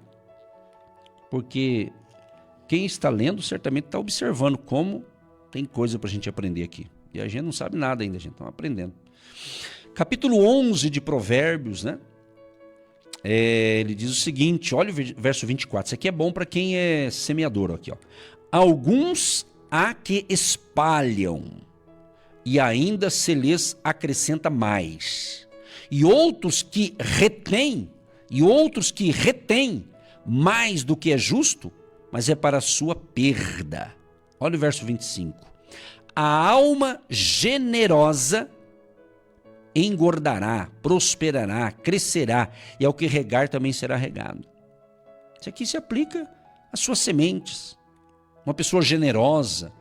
Porque quem está lendo certamente está observando como tem coisa para a gente aprender aqui. E a gente não sabe nada ainda, a gente está aprendendo. Capítulo 11 de Provérbios, né? Ele diz o seguinte, olha o verso 24, isso aqui é bom para quem é semeador, aqui, ó. Alguns há que espalham e ainda se lhes acrescenta mais, e outros que retêm mais do que é justo, mas é para a sua perda. Olha o verso 25. A alma generosa engordará, prosperará, crescerá, e ao que regar também será regado. Isso aqui se aplica às suas sementes. Uma pessoa generosa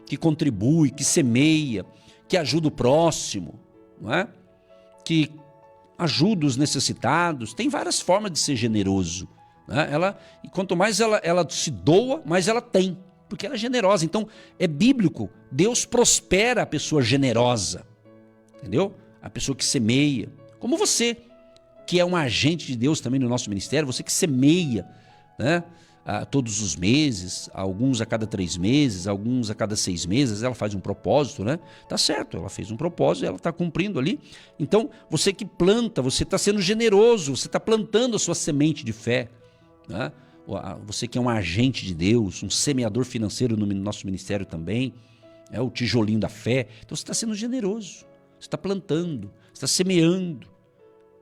que contribui, que semeia, que ajuda o próximo, não é? Que ajuda os necessitados. Tem várias formas de ser generoso, né? E quanto mais ela se doa, mais ela tem, porque ela é generosa. Então é bíblico, Deus prospera a pessoa generosa, entendeu? A pessoa que semeia, como você, que é um agente de Deus também no nosso ministério, você que semeia, né? Todos os meses, alguns a cada 3 meses, alguns a cada 6 meses, ela faz um propósito, né? Tá certo, ela fez um propósito, ela está cumprindo ali. Então, você que planta, você está sendo generoso, você está plantando a sua semente de fé, né? Você que é um agente de Deus, um semeador financeiro no nosso ministério também, é o tijolinho da fé. Então, você está sendo generoso, você está plantando, você está semeando.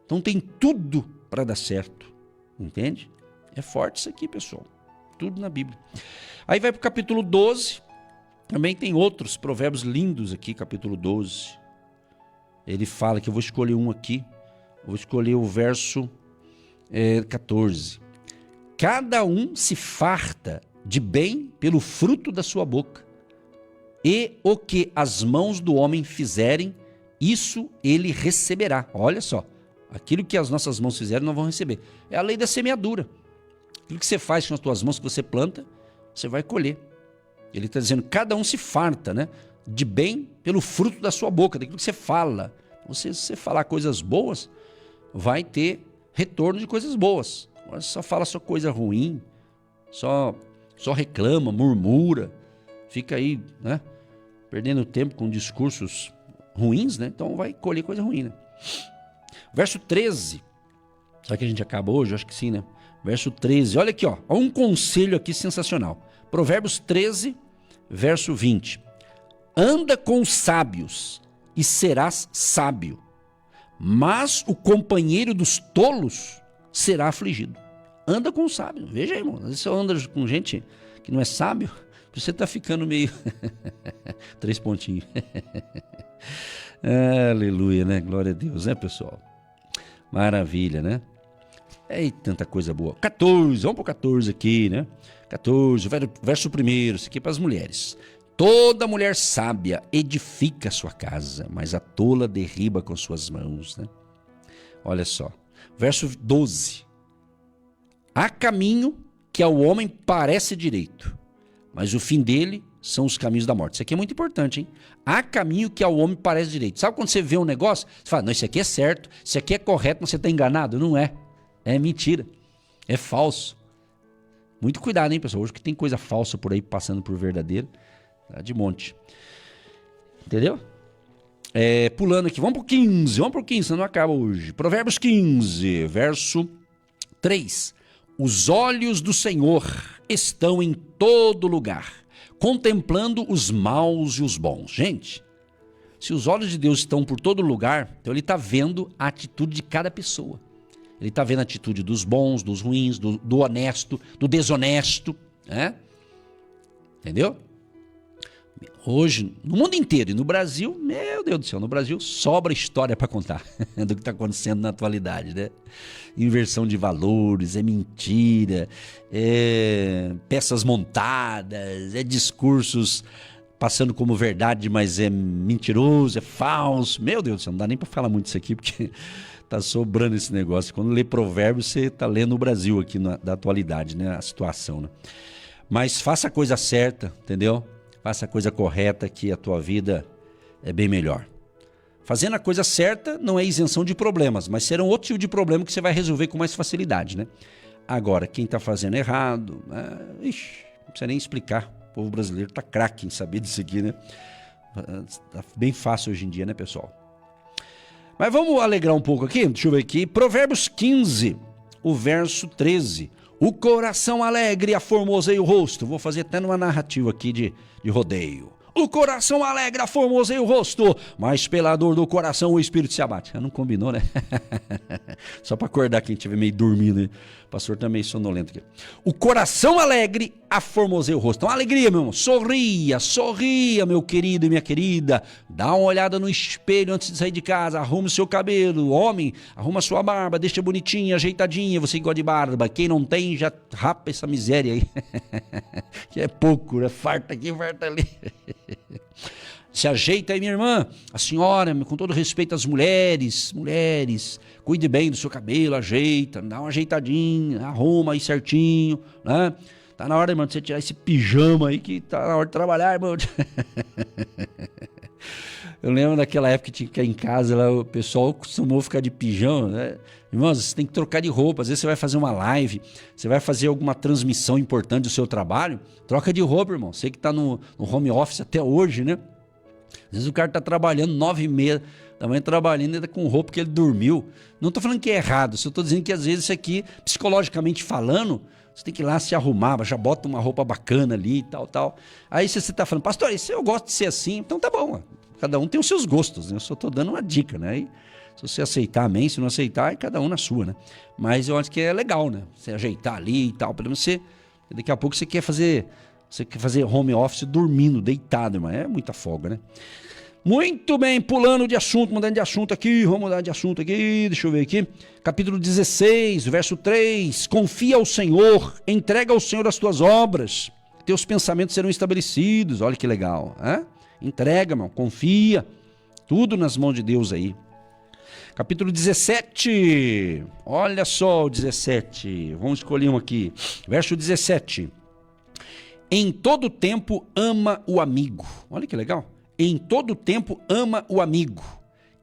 Então, tem tudo para dar certo, entende? É forte isso aqui, pessoal. Tudo na Bíblia. Aí vai para o capítulo 12. Também tem outros provérbios lindos aqui, capítulo 12. Ele fala que eu vou escolher um aqui. Vou escolher o verso 14. Cada um se farta de bem pelo fruto da sua boca, e o que as mãos do homem fizerem, isso ele receberá. Olha só, aquilo que as nossas mãos fizeram não vão receber. É a lei da semeadura. Aquilo que você faz com as tuas mãos, que você planta, você vai colher. Ele está dizendo, cada um se farta, né, de bem pelo fruto da sua boca, daquilo que você fala. Se você falar coisas boas, vai ter retorno de coisas boas. Agora, se só fala só coisa ruim, só reclama, murmura, fica aí, né, perdendo tempo com discursos ruins, né? Então vai colher coisa ruim, né? Verso 13. Será que a gente acaba hoje? Eu acho que sim, né? Verso 13. Olha aqui, ó. Um conselho aqui sensacional. Provérbios 13, verso 20. Anda com os sábios e serás sábio, mas o companheiro dos tolos será afligido. Anda com os sábios. Veja aí, irmão. Às vezes você anda com gente que não é sábio, você tá ficando meio... 3 pontinhos. Aleluia, né? Glória a Deus, né, pessoal? Maravilha, né? E tanta coisa boa. 14, vamos pro 14 aqui, né? 14, verso 1, isso aqui é para as mulheres. Toda mulher sábia edifica a sua casa, mas a tola derriba com suas mãos, né? Olha só. Verso 12. Há caminho que ao homem parece direito, mas o fim dele são os caminhos da morte. Isso aqui é muito importante, hein? Há caminho que ao homem parece direito. Sabe quando você vê um negócio, você fala, não, isso aqui é certo, isso aqui é correto, mas você está enganado? Não é. É mentira. É falso. Muito cuidado, hein, pessoal? Hoje que tem coisa falsa por aí passando por verdadeira. Tá de monte. Entendeu? Pulando aqui. Vamos pro 15, senão não acaba hoje. Provérbios 15, verso 3. Os olhos do Senhor estão em todo lugar, contemplando os maus e os bons. Gente, se os olhos de Deus estão por todo lugar, então ele está vendo a atitude de cada pessoa. Ele está vendo a atitude dos bons, dos ruins, do honesto, do desonesto, né? Entendeu? Hoje, no mundo inteiro e no Brasil, meu Deus do céu, no Brasil sobra história para contar do que está acontecendo na atualidade, né? Inversão de valores, é mentira, é peças montadas, é discursos passando como verdade, mas é mentiroso, é falso. Meu Deus do céu, não dá nem para falar muito isso aqui, porque tá sobrando esse negócio. Quando lê Provérbios, você tá lendo o Brasil aqui da atualidade, né? A situação, né? Mas faça a coisa certa, entendeu? Faça a coisa correta, que a tua vida é bem melhor. Fazendo a coisa certa não é isenção de problemas, mas serão outro tipo de problema que você vai resolver com mais facilidade, né? Agora, quem está fazendo errado, não precisa nem explicar. O povo brasileiro está craque em saber disso aqui, né? Tá bem fácil hoje em dia, né, pessoal? Mas vamos alegrar um pouco aqui? Deixa eu ver aqui. Provérbios 15, o verso 13. O coração alegre aformoseia o rosto. Vou fazer até numa narrativa aqui de rodeio. O coração alegre aformoseia o rosto, mas pela dor do coração o espírito se abate. Não combinou, né? Só para acordar quem estiver meio dormindo. O pastor tá meio sonolento aqui. O coração alegre aformoseia o rosto. Então, alegria, meu irmão. Sorria, meu querido e minha querida. Dá uma olhada no espelho antes de sair de casa. Arruma o seu cabelo. Homem, arruma a sua barba. Deixa bonitinha, ajeitadinha. Você que gosta de barba. Quem não tem, já rapa essa miséria aí. Que é pouco, né? Farta aqui, farta ali. Se ajeita aí, minha irmã. A senhora, com todo respeito às mulheres, cuide bem do seu cabelo, ajeita, dá uma ajeitadinha, arruma aí certinho, né? Tá na hora, irmão, de você tirar esse pijama aí, que tá na hora de trabalhar, irmão. Eu lembro daquela época que tinha que ir em casa, lá, o pessoal costumou ficar de pijama, né? Irmãos, você tem que trocar de roupa. Às vezes você vai fazer uma live, você vai fazer alguma transmissão importante do seu trabalho, troca de roupa, irmão. Você que tá no home office até hoje, né? Às vezes o cara tá trabalhando 9h30 da manhã, trabalhando ainda com roupa que ele dormiu. Não tô falando que é errado, só tô dizendo que às vezes isso aqui, psicologicamente falando, você tem que ir lá se arrumar, já bota uma roupa bacana ali e tal. Aí você tá falando, pastor, isso eu gosto de ser assim, então tá bom, cada um tem os seus gostos, né? Eu só tô dando uma dica, né? Aí, se você aceitar, amém, se não aceitar, é cada um na sua, né? Mas eu acho que é legal, né? Você ajeitar ali e tal, pelo menos daqui a pouco você quer fazer home office dormindo, deitado, irmão, é muita folga, né? Muito bem, pulando de assunto, mudando de assunto aqui, vamos mudar de assunto aqui, deixa eu ver aqui, capítulo 16, verso 3, confia ao Senhor, entrega ao Senhor as tuas obras, teus pensamentos serão estabelecidos, olha que legal, hein? Entrega, irmão, confia, Tudo nas mãos de Deus aí. Capítulo 17. Olha só o 17. Vamos escolher um aqui. Verso 17. Em todo tempo ama o amigo. Olha que legal. Em todo tempo ama o amigo.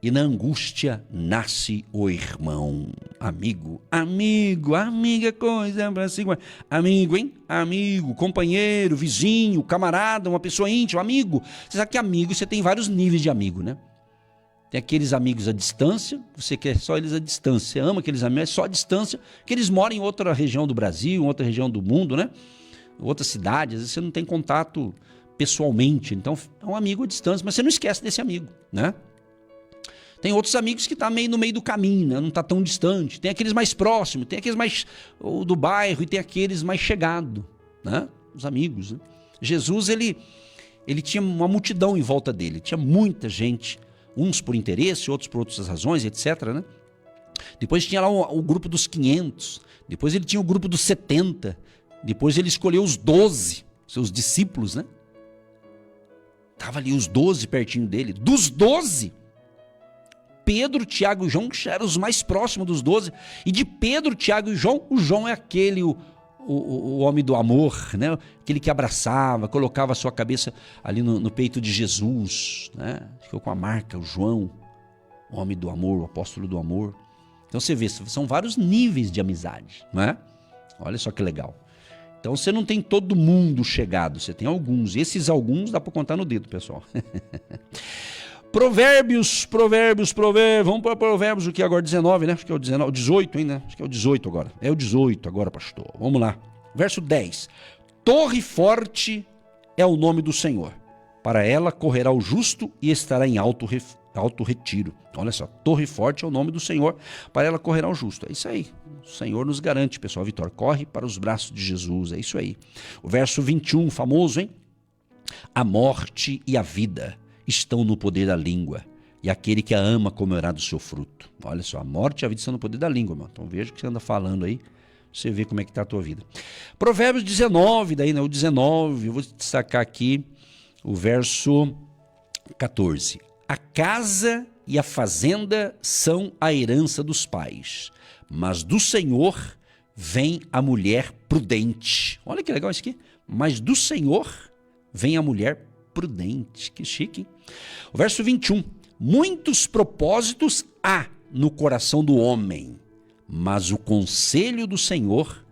E na angústia nasce o irmão. Amigo, amigo, amiga, coisa pra se... Amigo, hein? Amigo, companheiro, vizinho, camarada, uma pessoa íntima, amigo. Você sabe que amigo, você tem vários níveis de amigo, né? Tem aqueles amigos à distância, você quer só eles à distância. Você ama aqueles amigos só à distância, que eles moram em outra região do Brasil, em outra região do mundo, né? Outra cidade, às vezes você não tem contato pessoalmente. Então, é um amigo à distância, mas você não esquece desse amigo, né? Tem outros amigos que estão meio no meio do caminho, né? Não está tão distante. Tem aqueles mais próximos, tem aqueles mais do bairro e tem aqueles mais chegados, né? Os amigos, né? Jesus, ele tinha uma multidão em volta dele, tinha muita gente, uns por interesse, outros por outras razões, etc, né? Depois tinha lá o grupo dos 500, depois ele tinha o grupo dos 70, depois ele escolheu os 12, seus discípulos, né? Tava ali os 12 pertinho dele. Dos 12... Pedro, Tiago e João, que eram os mais próximos dos 12. E de Pedro, Tiago e João, o João é aquele, o homem do amor, né? Aquele que abraçava, colocava a sua cabeça ali no peito de Jesus, né? Ficou com a marca, o João, o homem do amor, o apóstolo do amor. Então você vê, são vários níveis de amizade, não é? Olha só que legal. Então você não tem todo mundo chegado, você tem alguns. E esses alguns dá para contar no dedo, pessoal. Provérbios. Vamos para Provérbios, o que agora? 19, né? Acho que é o 19, 18, hein, né? Acho que é o 18 agora. É o 18 agora, pastor. Vamos lá. Verso 10. Torre forte é o nome do Senhor. Para ela correrá o justo e estará em alto retiro. Olha só, torre forte é o nome do Senhor. Para ela correrá o justo. É isso aí. O Senhor nos garante, pessoal. Vitória, corre para os braços de Jesus. É isso aí. O verso 21, famoso, hein? A morte e a vida estão no poder da língua, e aquele que a ama comerá do seu fruto. Olha só, a morte e a vida estão no poder da língua, irmão. Então veja o que você anda falando aí, você vê como é que está a tua vida. Provérbios 19, daí, né? O 19, eu vou destacar aqui o verso 14. A casa e a fazenda são a herança dos pais, mas do Senhor vem a mulher prudente. Olha que legal isso aqui. Mas do Senhor vem a mulher prudente. Que chique, hein? O verso 21. Muitos propósitos há no coração do homem, mas o conselho do Senhor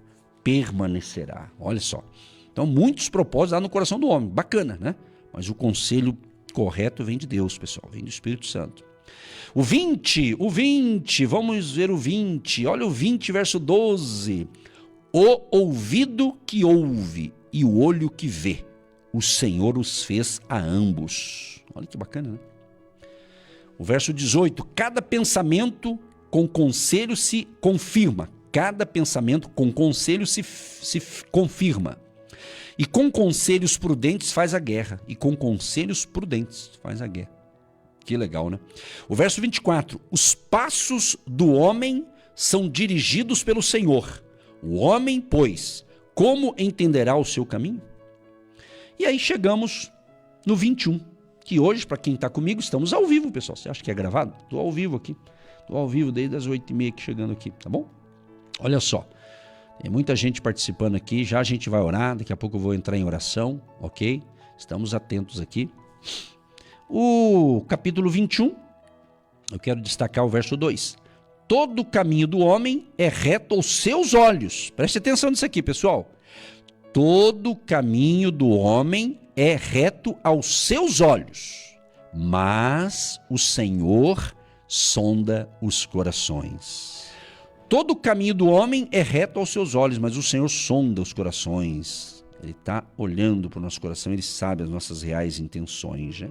permanecerá. Olha só. Então, muitos propósitos há no coração do homem. Bacana, né? Mas o conselho correto vem de Deus, pessoal. Vem do Espírito Santo. O 20. Vamos ver o 20. Olha o 20, verso 12. O ouvido que ouve e o olho que vê, o Senhor os fez a ambos. Olha que bacana, né? O verso 18. Cada pensamento com conselho se confirma. Cada pensamento com conselho se confirma. E com conselhos prudentes faz a guerra. E com conselhos prudentes faz a guerra. Que legal, né? O verso 24. Os passos do homem são dirigidos pelo Senhor. O homem, pois, como entenderá o seu caminho? E aí chegamos no 21, que hoje, para quem está comigo, estamos ao vivo, pessoal. Você acha que é gravado? Estou ao vivo aqui. Estou ao vivo desde as 8h30 aqui, chegando aqui, tá bom? Olha só, tem muita gente participando aqui, já a gente vai orar, daqui a pouco eu vou entrar em oração, ok? Estamos atentos aqui. O capítulo 21, eu quero destacar o verso 2. Todo o caminho do homem é reto aos seus olhos. Preste atenção nisso aqui, pessoal. Todo o caminho do homem é reto aos seus olhos, mas o Senhor sonda os corações. Todo o caminho do homem é reto aos seus olhos, mas o Senhor sonda os corações. Ele está olhando para o nosso coração, Ele sabe as nossas reais intenções, né?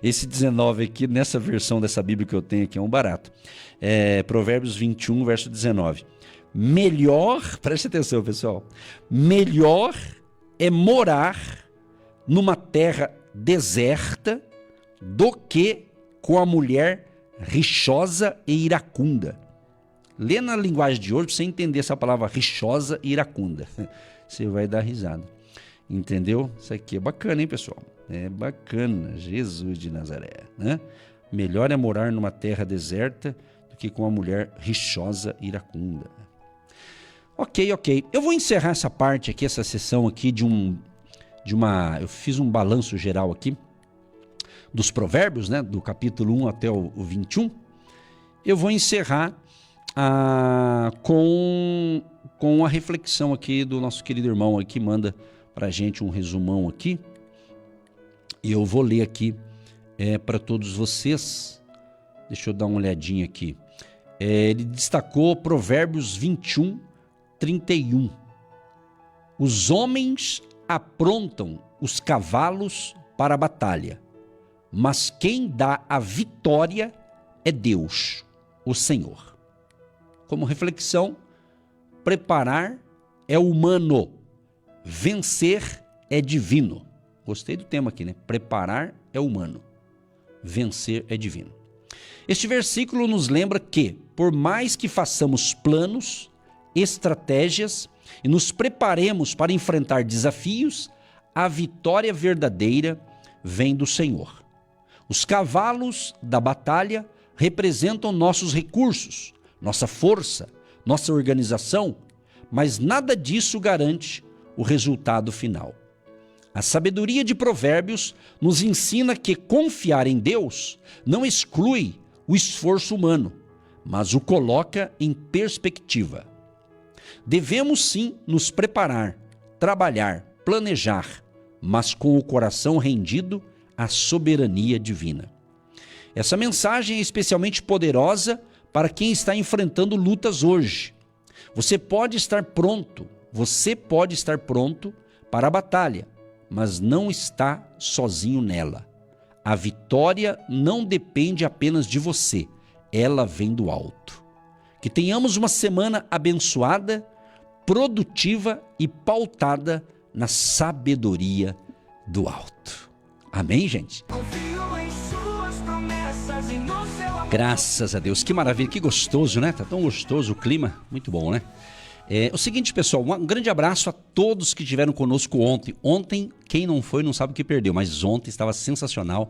Esse 19 aqui, nessa versão dessa Bíblia que eu tenho aqui, é um barato. Provérbios 21, verso 19. Melhor, preste atenção, pessoal, melhor é morar numa terra deserta do que com a mulher rixosa e iracunda. Lê na linguagem de hoje para você entender essa palavra rixosa e iracunda. Você vai dar risada. Entendeu? Isso aqui é bacana, hein, pessoal? É bacana. Jesus de Nazaré, né? Melhor é morar numa terra deserta do que com uma mulher rixosa e iracunda. Ok. Eu vou encerrar essa parte aqui, essa sessão aqui eu fiz um balanço geral aqui dos provérbios, né, do capítulo 1 até o 21. Eu vou encerrar com a reflexão aqui do nosso querido irmão aqui, manda pra gente um resumão aqui. E eu vou ler aqui para todos vocês. Deixa eu dar uma olhadinha aqui. Ele destacou Provérbios 21, 31. Os homens aprontam os cavalos para a batalha, mas quem dá a vitória é Deus, o Senhor. Como reflexão, preparar é humano, vencer é divino. Gostei do tema aqui, né? Preparar é humano, vencer é divino. Este versículo nos lembra que, por mais que façamos planos, estratégias e nos preparemos para enfrentar desafios, a vitória verdadeira vem do Senhor. Os cavalos da batalha representam nossos recursos, nossa força, nossa organização, mas nada disso garante o resultado final. A sabedoria de Provérbios nos ensina que confiar em Deus não exclui o esforço humano, mas o coloca em perspectiva. Devemos sim nos preparar, trabalhar, planejar, mas com o coração rendido à soberania divina. Essa mensagem é especialmente poderosa para quem está enfrentando lutas hoje. Você pode estar pronto para a batalha, mas não está sozinho nela. A vitória não depende apenas de você, ela vem do alto. Que tenhamos uma semana abençoada, produtiva e pautada na sabedoria do alto. Amém, gente? Graças a Deus, que maravilha, que gostoso, né? Tá tão gostoso o clima, muito bom, né? O seguinte, pessoal, um grande abraço a todos que estiveram conosco ontem. Ontem, quem não foi não sabe o que perdeu, mas ontem estava sensacional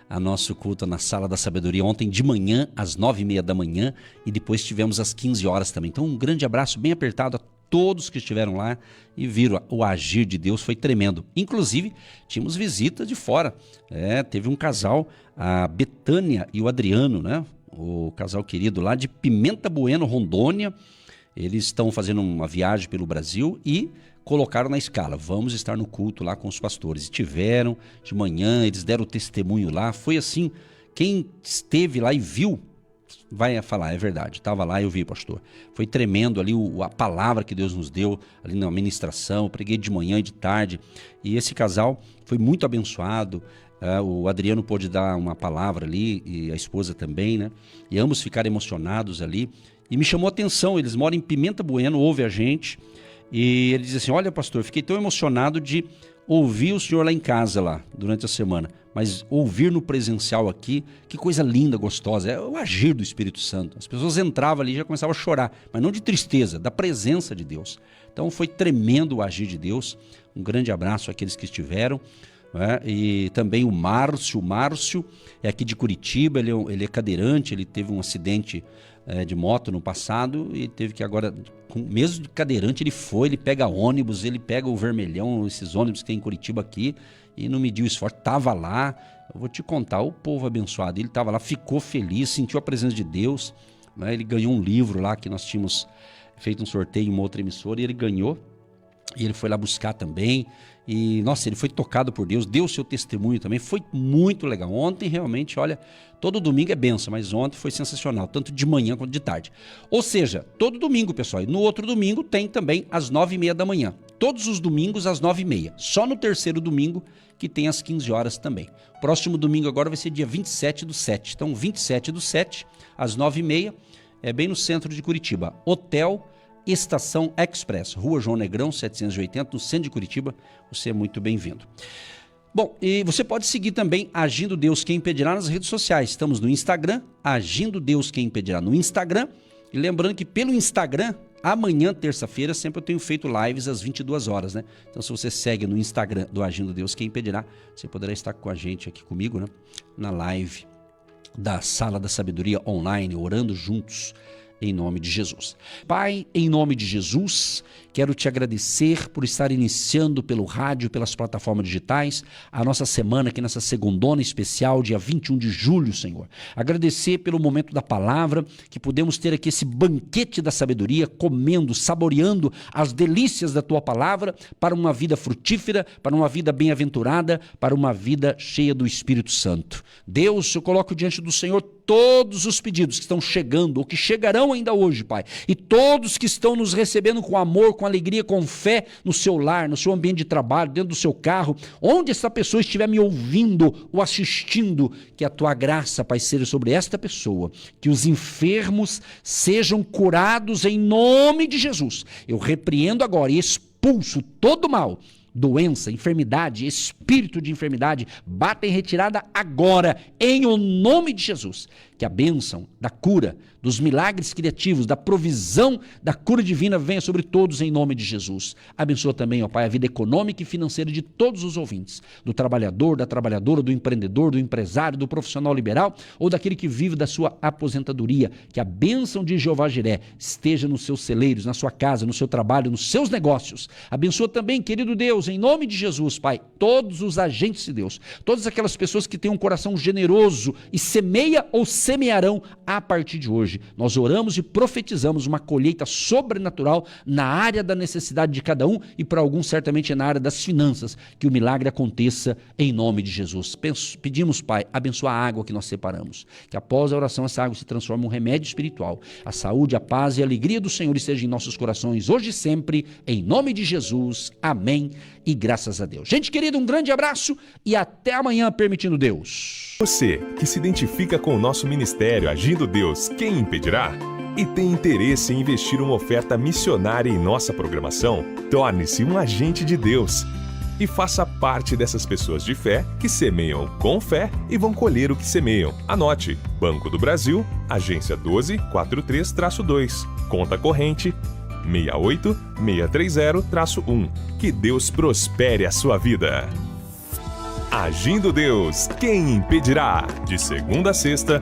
a nosso culto na Sala da Sabedoria, ontem de manhã, às 9h30 da manhã, e depois tivemos às 15 horas também. Então, um grande abraço bem apertado a todos que estiveram lá e viram o agir de Deus, foi tremendo. Inclusive, tínhamos visita de fora. Teve um casal, a Betânia e o Adriano, né? O casal querido lá de Pimenta Bueno, Rondônia. Eles estão fazendo uma viagem pelo Brasil e colocaram na escala. Vamos estar no culto lá com os pastores. E tiveram de manhã, eles deram o testemunho lá. Foi assim, quem esteve lá e viu, vai falar, é verdade. Estava lá e eu vi, pastor. Foi tremendo ali a palavra que Deus nos deu ali na ministração. Eu preguei de manhã e de tarde. E esse casal foi muito abençoado. O Adriano pôde dar uma palavra ali e a esposa também, né? E ambos ficaram emocionados ali. E me chamou a atenção, eles moram em Pimenta Bueno, ouve a gente, e ele diz assim, olha pastor, fiquei tão emocionado de ouvir o senhor lá em casa, lá, durante a semana, mas ouvir no presencial aqui, que coisa linda, gostosa, é o agir do Espírito Santo. As pessoas entravam ali e já começavam a chorar, mas não de tristeza, da presença de Deus. Então foi tremendo o agir de Deus, um grande abraço àqueles que estiveram, né? E também o Márcio é aqui de Curitiba, ele é cadeirante, ele teve um acidente de moto no passado e teve que agora, mesmo de cadeirante, ele pega ônibus, ele pega o vermelhão, esses ônibus que tem em Curitiba aqui, e não mediu esforço, estava lá. Eu vou te contar, o povo abençoado, ele estava lá, ficou feliz, sentiu a presença de Deus, né? Ele ganhou um livro lá que nós tínhamos feito um sorteio em uma outra emissora e ele ganhou, e ele foi lá buscar também. E, nossa, ele foi tocado por Deus, deu seu testemunho também, foi muito legal. Ontem, realmente, olha, todo domingo é benção, mas ontem foi sensacional, tanto de manhã quanto de tarde. Ou seja, todo domingo, pessoal, e no outro domingo tem também às 9h30 da manhã. Todos os domingos às 9h30. Só no terceiro domingo que tem às 15 horas também. Próximo domingo agora vai ser dia 27/7. Então, 27/7, às 9h30, é bem no centro de Curitiba. Hotel Estação Express, Rua João Negrão, 780, no centro de Curitiba. Você é muito bem-vindo. Bom, e você pode seguir também Agindo Deus Quem Impedirá nas redes sociais. Estamos no Instagram, Agindo Deus Quem Impedirá no Instagram. E lembrando que pelo Instagram, amanhã, terça-feira, sempre eu tenho feito lives às 22 horas, né? Então, se você segue no Instagram do Agindo Deus Quem Impedirá, você poderá estar com a gente aqui comigo, né? Na live da Sala da Sabedoria online, orando juntos, em nome de Jesus. Pai, em nome de Jesus, quero te agradecer por estar iniciando pelo rádio, pelas plataformas digitais, a nossa semana aqui nessa segundona especial, dia 21 de julho, Senhor. Agradecer pelo momento da palavra, que podemos ter aqui esse banquete da sabedoria, comendo, saboreando as delícias da tua palavra, para uma vida frutífera, para uma vida bem-aventurada, para uma vida cheia do Espírito Santo. Deus, eu coloco diante do Senhor todos os pedidos que estão chegando, ou que chegarão ainda hoje, Pai, e todos que estão nos recebendo com amor, com alegria, com fé no seu lar, no seu ambiente de trabalho, dentro do seu carro, onde essa pessoa estiver me ouvindo ou assistindo, que a tua graça, Pai, seja sobre esta pessoa, que os enfermos sejam curados em nome de Jesus. Eu repreendo agora e expulso todo mal, doença, enfermidade, espírito de enfermidade, bata em retirada agora, em o nome de Jesus. Que a bênção da cura, dos milagres criativos, da provisão da cura divina venha sobre todos em nome de Jesus. Abençoa também, ó Pai, a vida econômica e financeira de todos os ouvintes, do trabalhador, da trabalhadora, do empreendedor, do empresário, do profissional liberal ou daquele que vive da sua aposentadoria. Que a bênção de Jeová Jiré esteja nos seus celeiros, na sua casa, no seu trabalho, nos seus negócios. Abençoa também, querido Deus, em nome de Jesus, Pai, todos os agentes de Deus, todas aquelas pessoas que têm um coração generoso e semeia ou semearão a partir de hoje. Nós oramos e profetizamos uma colheita sobrenatural na área da necessidade de cada um e para alguns certamente na área das finanças, que o milagre aconteça em nome de Jesus. Pedimos, Pai, abençoa a água que nós separamos, que após a oração essa água se transforme em um remédio espiritual. A saúde, a paz e a alegria do Senhor estejam em nossos corações hoje e sempre, em nome de Jesus. Amém e graças a Deus. Gente querida, um grande abraço e até amanhã, permitindo Deus. Você que se identifica com o nosso ministério Agindo Deus, quem impedirá? E tem interesse em investir uma oferta missionária em nossa programação? Torne-se um agente de Deus e faça parte dessas pessoas de fé que semeiam com fé e vão colher o que semeiam. Anote: Banco do Brasil, agência 1243-2, conta corrente 68630-1. Que Deus prospere a sua vida. Agindo Deus, quem impedirá? De segunda a sexta,